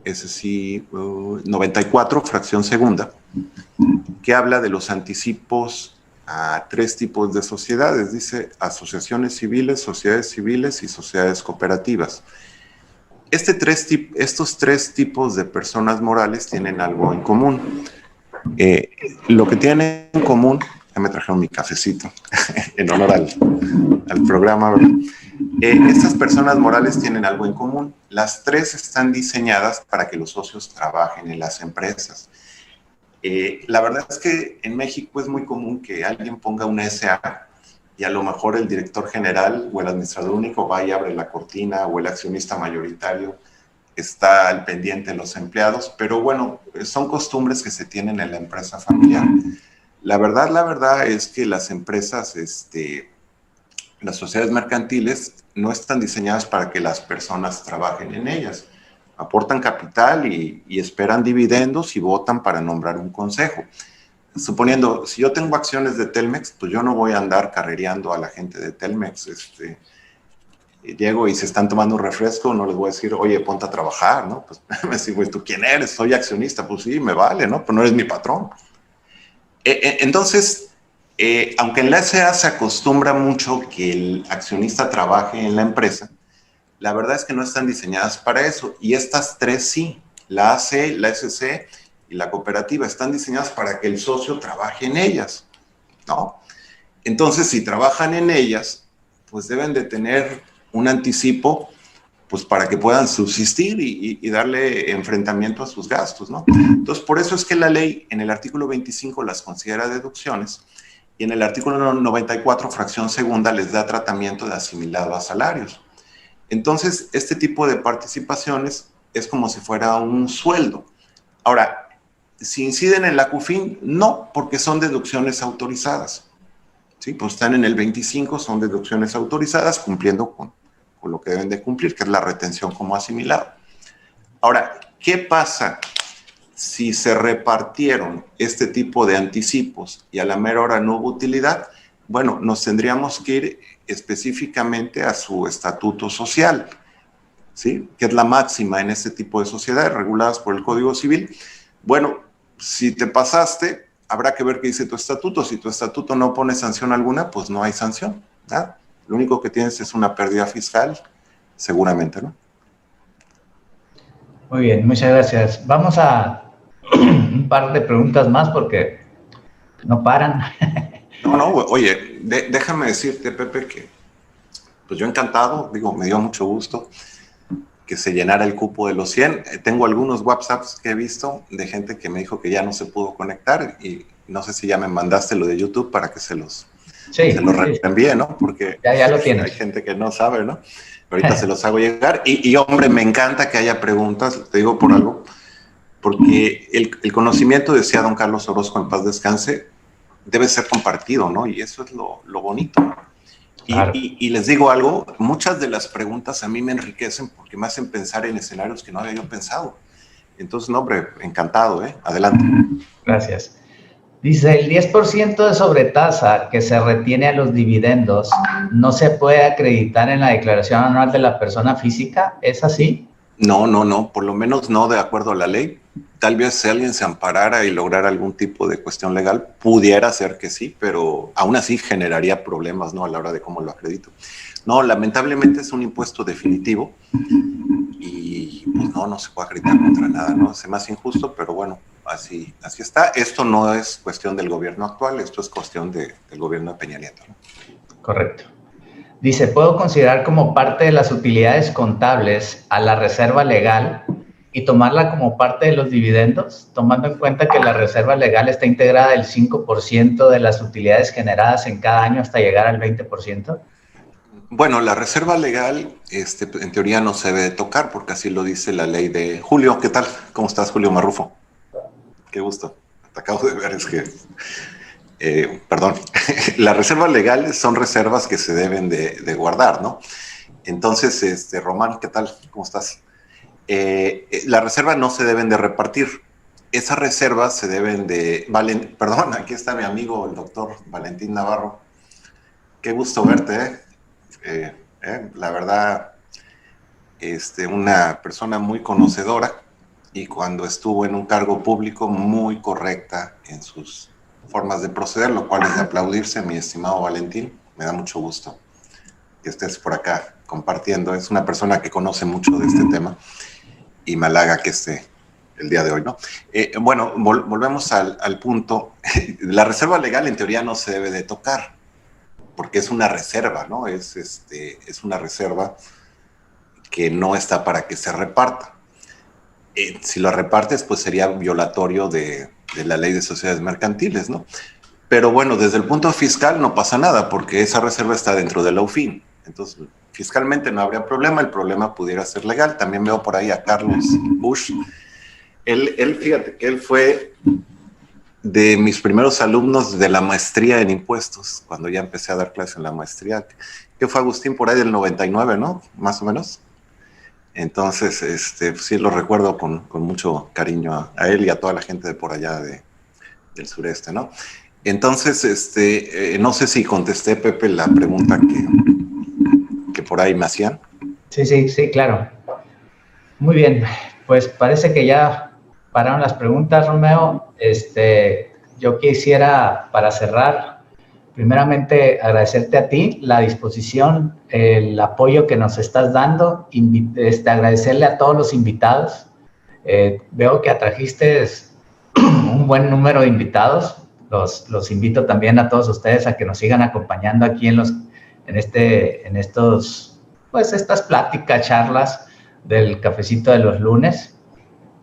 ese sí, 94, fracción segunda, que habla de los anticipos a 3 tipos de sociedades. Dice asociaciones civiles, sociedades civiles y sociedades cooperativas. Estos 3 tipos de personas morales tienen algo en común. Lo que tienen en común, ya me trajeron mi cafecito en honor al programa, ¿verdad? Estas personas morales tienen algo en común. Las 3 están diseñadas para que los socios trabajen en las empresas. La verdad es que en México es muy común que alguien ponga una SA y a lo mejor el director general o el administrador único va y abre la cortina, o el accionista mayoritario está al pendiente de los empleados, pero bueno, son costumbres que se tienen en la empresa familiar. La verdad es que las empresas, las sociedades mercantiles no están diseñadas para que las personas trabajen en ellas. Aportan capital y esperan dividendos y votan para nombrar un consejo. Suponiendo, si yo tengo acciones de Telmex, pues yo no voy a andar carrereando a la gente de Telmex. Llego y se están tomando un refresco, no les voy a decir, oye, ponte a trabajar, ¿no? Pues me dicen, güey, ¿tú quién eres? Soy accionista. Pues sí, me vale, ¿no? Pero no eres mi patrón. Entonces, aunque en la SA se acostumbra mucho que el accionista trabaje en la empresa, la verdad es que no están diseñadas para eso. Y estas 3 sí, la AC, la SC y la cooperativa, están diseñadas para que el socio trabaje en ellas, ¿no? Entonces, si trabajan en ellas, pues deben de tener un anticipo, pues para que puedan subsistir y darle enfrentamiento a sus gastos, ¿no? Entonces, por eso es que la ley en el artículo 25 las considera deducciones y en el artículo 94, fracción segunda, les da tratamiento de asimilado a salarios. Entonces, este tipo de participaciones es como si fuera un sueldo. Ahora, ¿si inciden en la CUFIN? No, porque son deducciones autorizadas. ¿Sí? Pues están en el 25, son deducciones autorizadas, cumpliendo con lo que deben de cumplir, que es la retención como asimilado. Ahora, ¿qué pasa si se repartieron este tipo de anticipos y a la mera hora no hubo utilidad? Bueno, nos tendríamos que ir específicamente a su estatuto social, ¿sí? Que es la máxima en este tipo de sociedades reguladas por el Código Civil. Bueno, si te pasaste, habrá que ver qué dice tu estatuto. Si tu estatuto no pone sanción alguna, pues no hay sanción, ¿verdad? Lo único que tienes es una pérdida fiscal, seguramente, ¿no? Muy bien, muchas gracias. Vamos a un par de preguntas más porque no paran. No, oye, déjame decirte, Pepe, que pues yo encantado, digo, me dio mucho gusto que se llenara el cupo de los 100. Tengo algunos WhatsApps que he visto de gente que me dijo que ya no se pudo conectar y no sé si ya me mandaste lo de YouTube para que se los reenvíe, ¿no? Porque ya lo tienes. Hay gente que no sabe, ¿no? Ahorita se los hago llegar. Y hombre, me encanta que haya preguntas, te digo por algo, porque el conocimiento, decía don Carlos Orozco, en paz descanse, debe ser compartido, ¿no? Y eso es lo bonito. Claro. Y les digo algo, muchas de las preguntas a mí me enriquecen porque me hacen pensar en escenarios que no había yo pensado. Entonces, no, hombre, encantado, ¿eh? Adelante. Gracias. Dice, el 10% de sobretasa que se retiene a los dividendos no se puede acreditar en la declaración anual de la persona física, ¿es así? No, por lo menos no de acuerdo a la ley. Tal vez si alguien se amparara y lograra algún tipo de cuestión legal, pudiera ser que sí, pero aún así generaría problemas, ¿no? A la hora de cómo lo acredito. No, lamentablemente es un impuesto definitivo y pues no se puede acreditar contra nada, ¿no? Es más injusto, pero bueno, así está. Esto no es cuestión del gobierno actual, esto es cuestión del gobierno de Peña Nieto, ¿no? Correcto. Dice, ¿puedo considerar como parte de las utilidades contables a la reserva legal y tomarla como parte de los dividendos, tomando en cuenta que la reserva legal está integrada del 5% de las utilidades generadas en cada año hasta llegar al 20%? Bueno, la reserva legal, en teoría no se debe tocar porque así lo dice la ley de Julio. ¿Qué tal? ¿Cómo estás, Julio Marrufo? Qué gusto. Te acabo de ver, es que... perdón, las reservas legales son reservas que se deben de guardar, ¿no? Entonces, Román, ¿qué tal? ¿Cómo estás? Las reservas no se deben de repartir. Esas reservas se deben de... Perdón, aquí está mi amigo, el doctor Valentín Navarro. Qué gusto verte, la verdad, una persona muy conocedora y cuando estuvo en un cargo público muy correcta en sus formas de proceder, lo cual es de aplaudirse, mi estimado Valentín. Me da mucho gusto que estés por acá compartiendo. Es una persona que conoce mucho de este tema y me halaga que esté el día de hoy, ¿no? Bueno, volvemos al punto. La reserva legal en teoría no se debe de tocar porque es una reserva, ¿no? Es una reserva que no está para que se reparta. Si lo repartes, pues sería violatorio de la ley de sociedades mercantiles, ¿no? Pero bueno, desde el punto fiscal no pasa nada, porque esa reserva está dentro de la UFIN. Entonces, fiscalmente no habría problema, el problema pudiera ser legal. También veo por ahí a Carlos Bush. Él fíjate que él fue de mis primeros alumnos de la maestría en impuestos, cuando ya empecé a dar clases en la maestría, que fue Agustín por ahí del 99, ¿no? Más o menos. Entonces, sí lo recuerdo con mucho cariño a él y a toda la gente de por allá del sureste, ¿no? Entonces, no sé si contesté, Pepe, la pregunta que por ahí me hacían. Sí, claro. Muy bien, pues parece que ya pararon las preguntas, Romeo. Yo quisiera, para cerrar, primeramente agradecerte a ti la disposición, el apoyo que nos estás dando, agradecerle a todos los invitados. Veo que atrajiste un buen número de invitados. Los invito también a todos ustedes a que nos sigan acompañando aquí estas pláticas, charlas del cafecito de los lunes.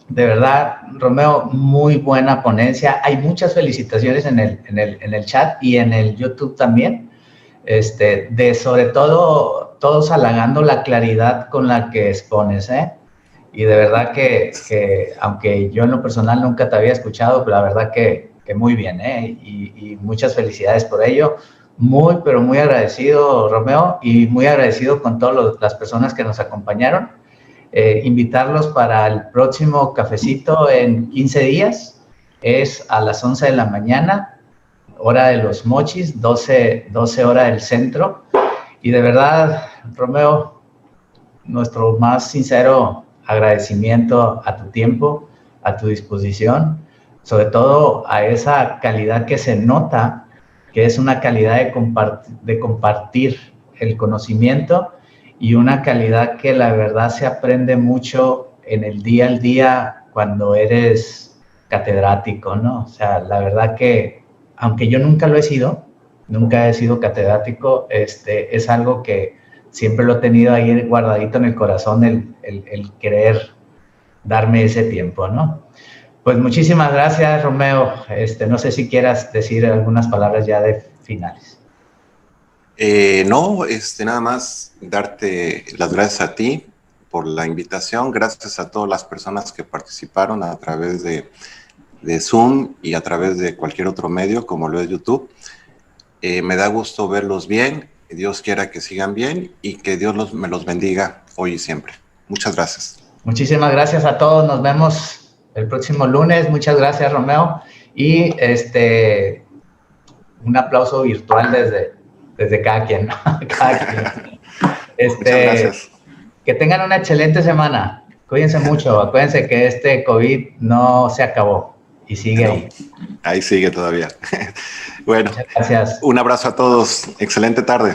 De verdad, Romeo, muy buena ponencia. Hay muchas felicitaciones en el chat y en el YouTube también. Sobre todo, todos halagando la claridad con la que expones, Y de verdad que aunque yo en lo personal nunca te había escuchado, pero la verdad que muy bien, y muchas felicidades por ello. Muy, pero muy agradecido, Romeo, y muy agradecido con todas las personas que nos acompañaron. Invitarlos para el próximo cafecito en 15 días. Es a las 11 de la mañana, hora de los Mochis, 12 hora del centro. Y de verdad, Romeo, nuestro más sincero agradecimiento a tu tiempo, a tu disposición, sobre todo a esa calidad que se nota, que es una calidad de compartir el conocimiento y una calidad que la verdad se aprende mucho en el día al día cuando eres catedrático, ¿no? O sea, la verdad que, aunque yo nunca he sido catedrático, es algo que siempre lo he tenido ahí guardadito en el corazón, el querer darme ese tiempo, ¿no? Pues muchísimas gracias, Romeo. No sé si quieras decir algunas palabras ya de finales. No, nada más darte las gracias a ti por la invitación, gracias a todas las personas que participaron a través de Zoom y a través de cualquier otro medio como lo es YouTube. Me da gusto verlos bien, que Dios quiera que sigan bien y que Dios me los bendiga hoy y siempre. Muchas gracias. Muchísimas gracias a todos, nos vemos el próximo lunes. Muchas gracias, Romeo, y un aplauso virtual desde cada quien, ¿no? Cada quien. Muchas gracias. Que tengan una excelente semana. Cuídense mucho, acuérdense que este COVID no se acabó y sigue ahí. Ahí sigue todavía. Bueno, muchas gracias. Un abrazo a todos. Excelente tarde.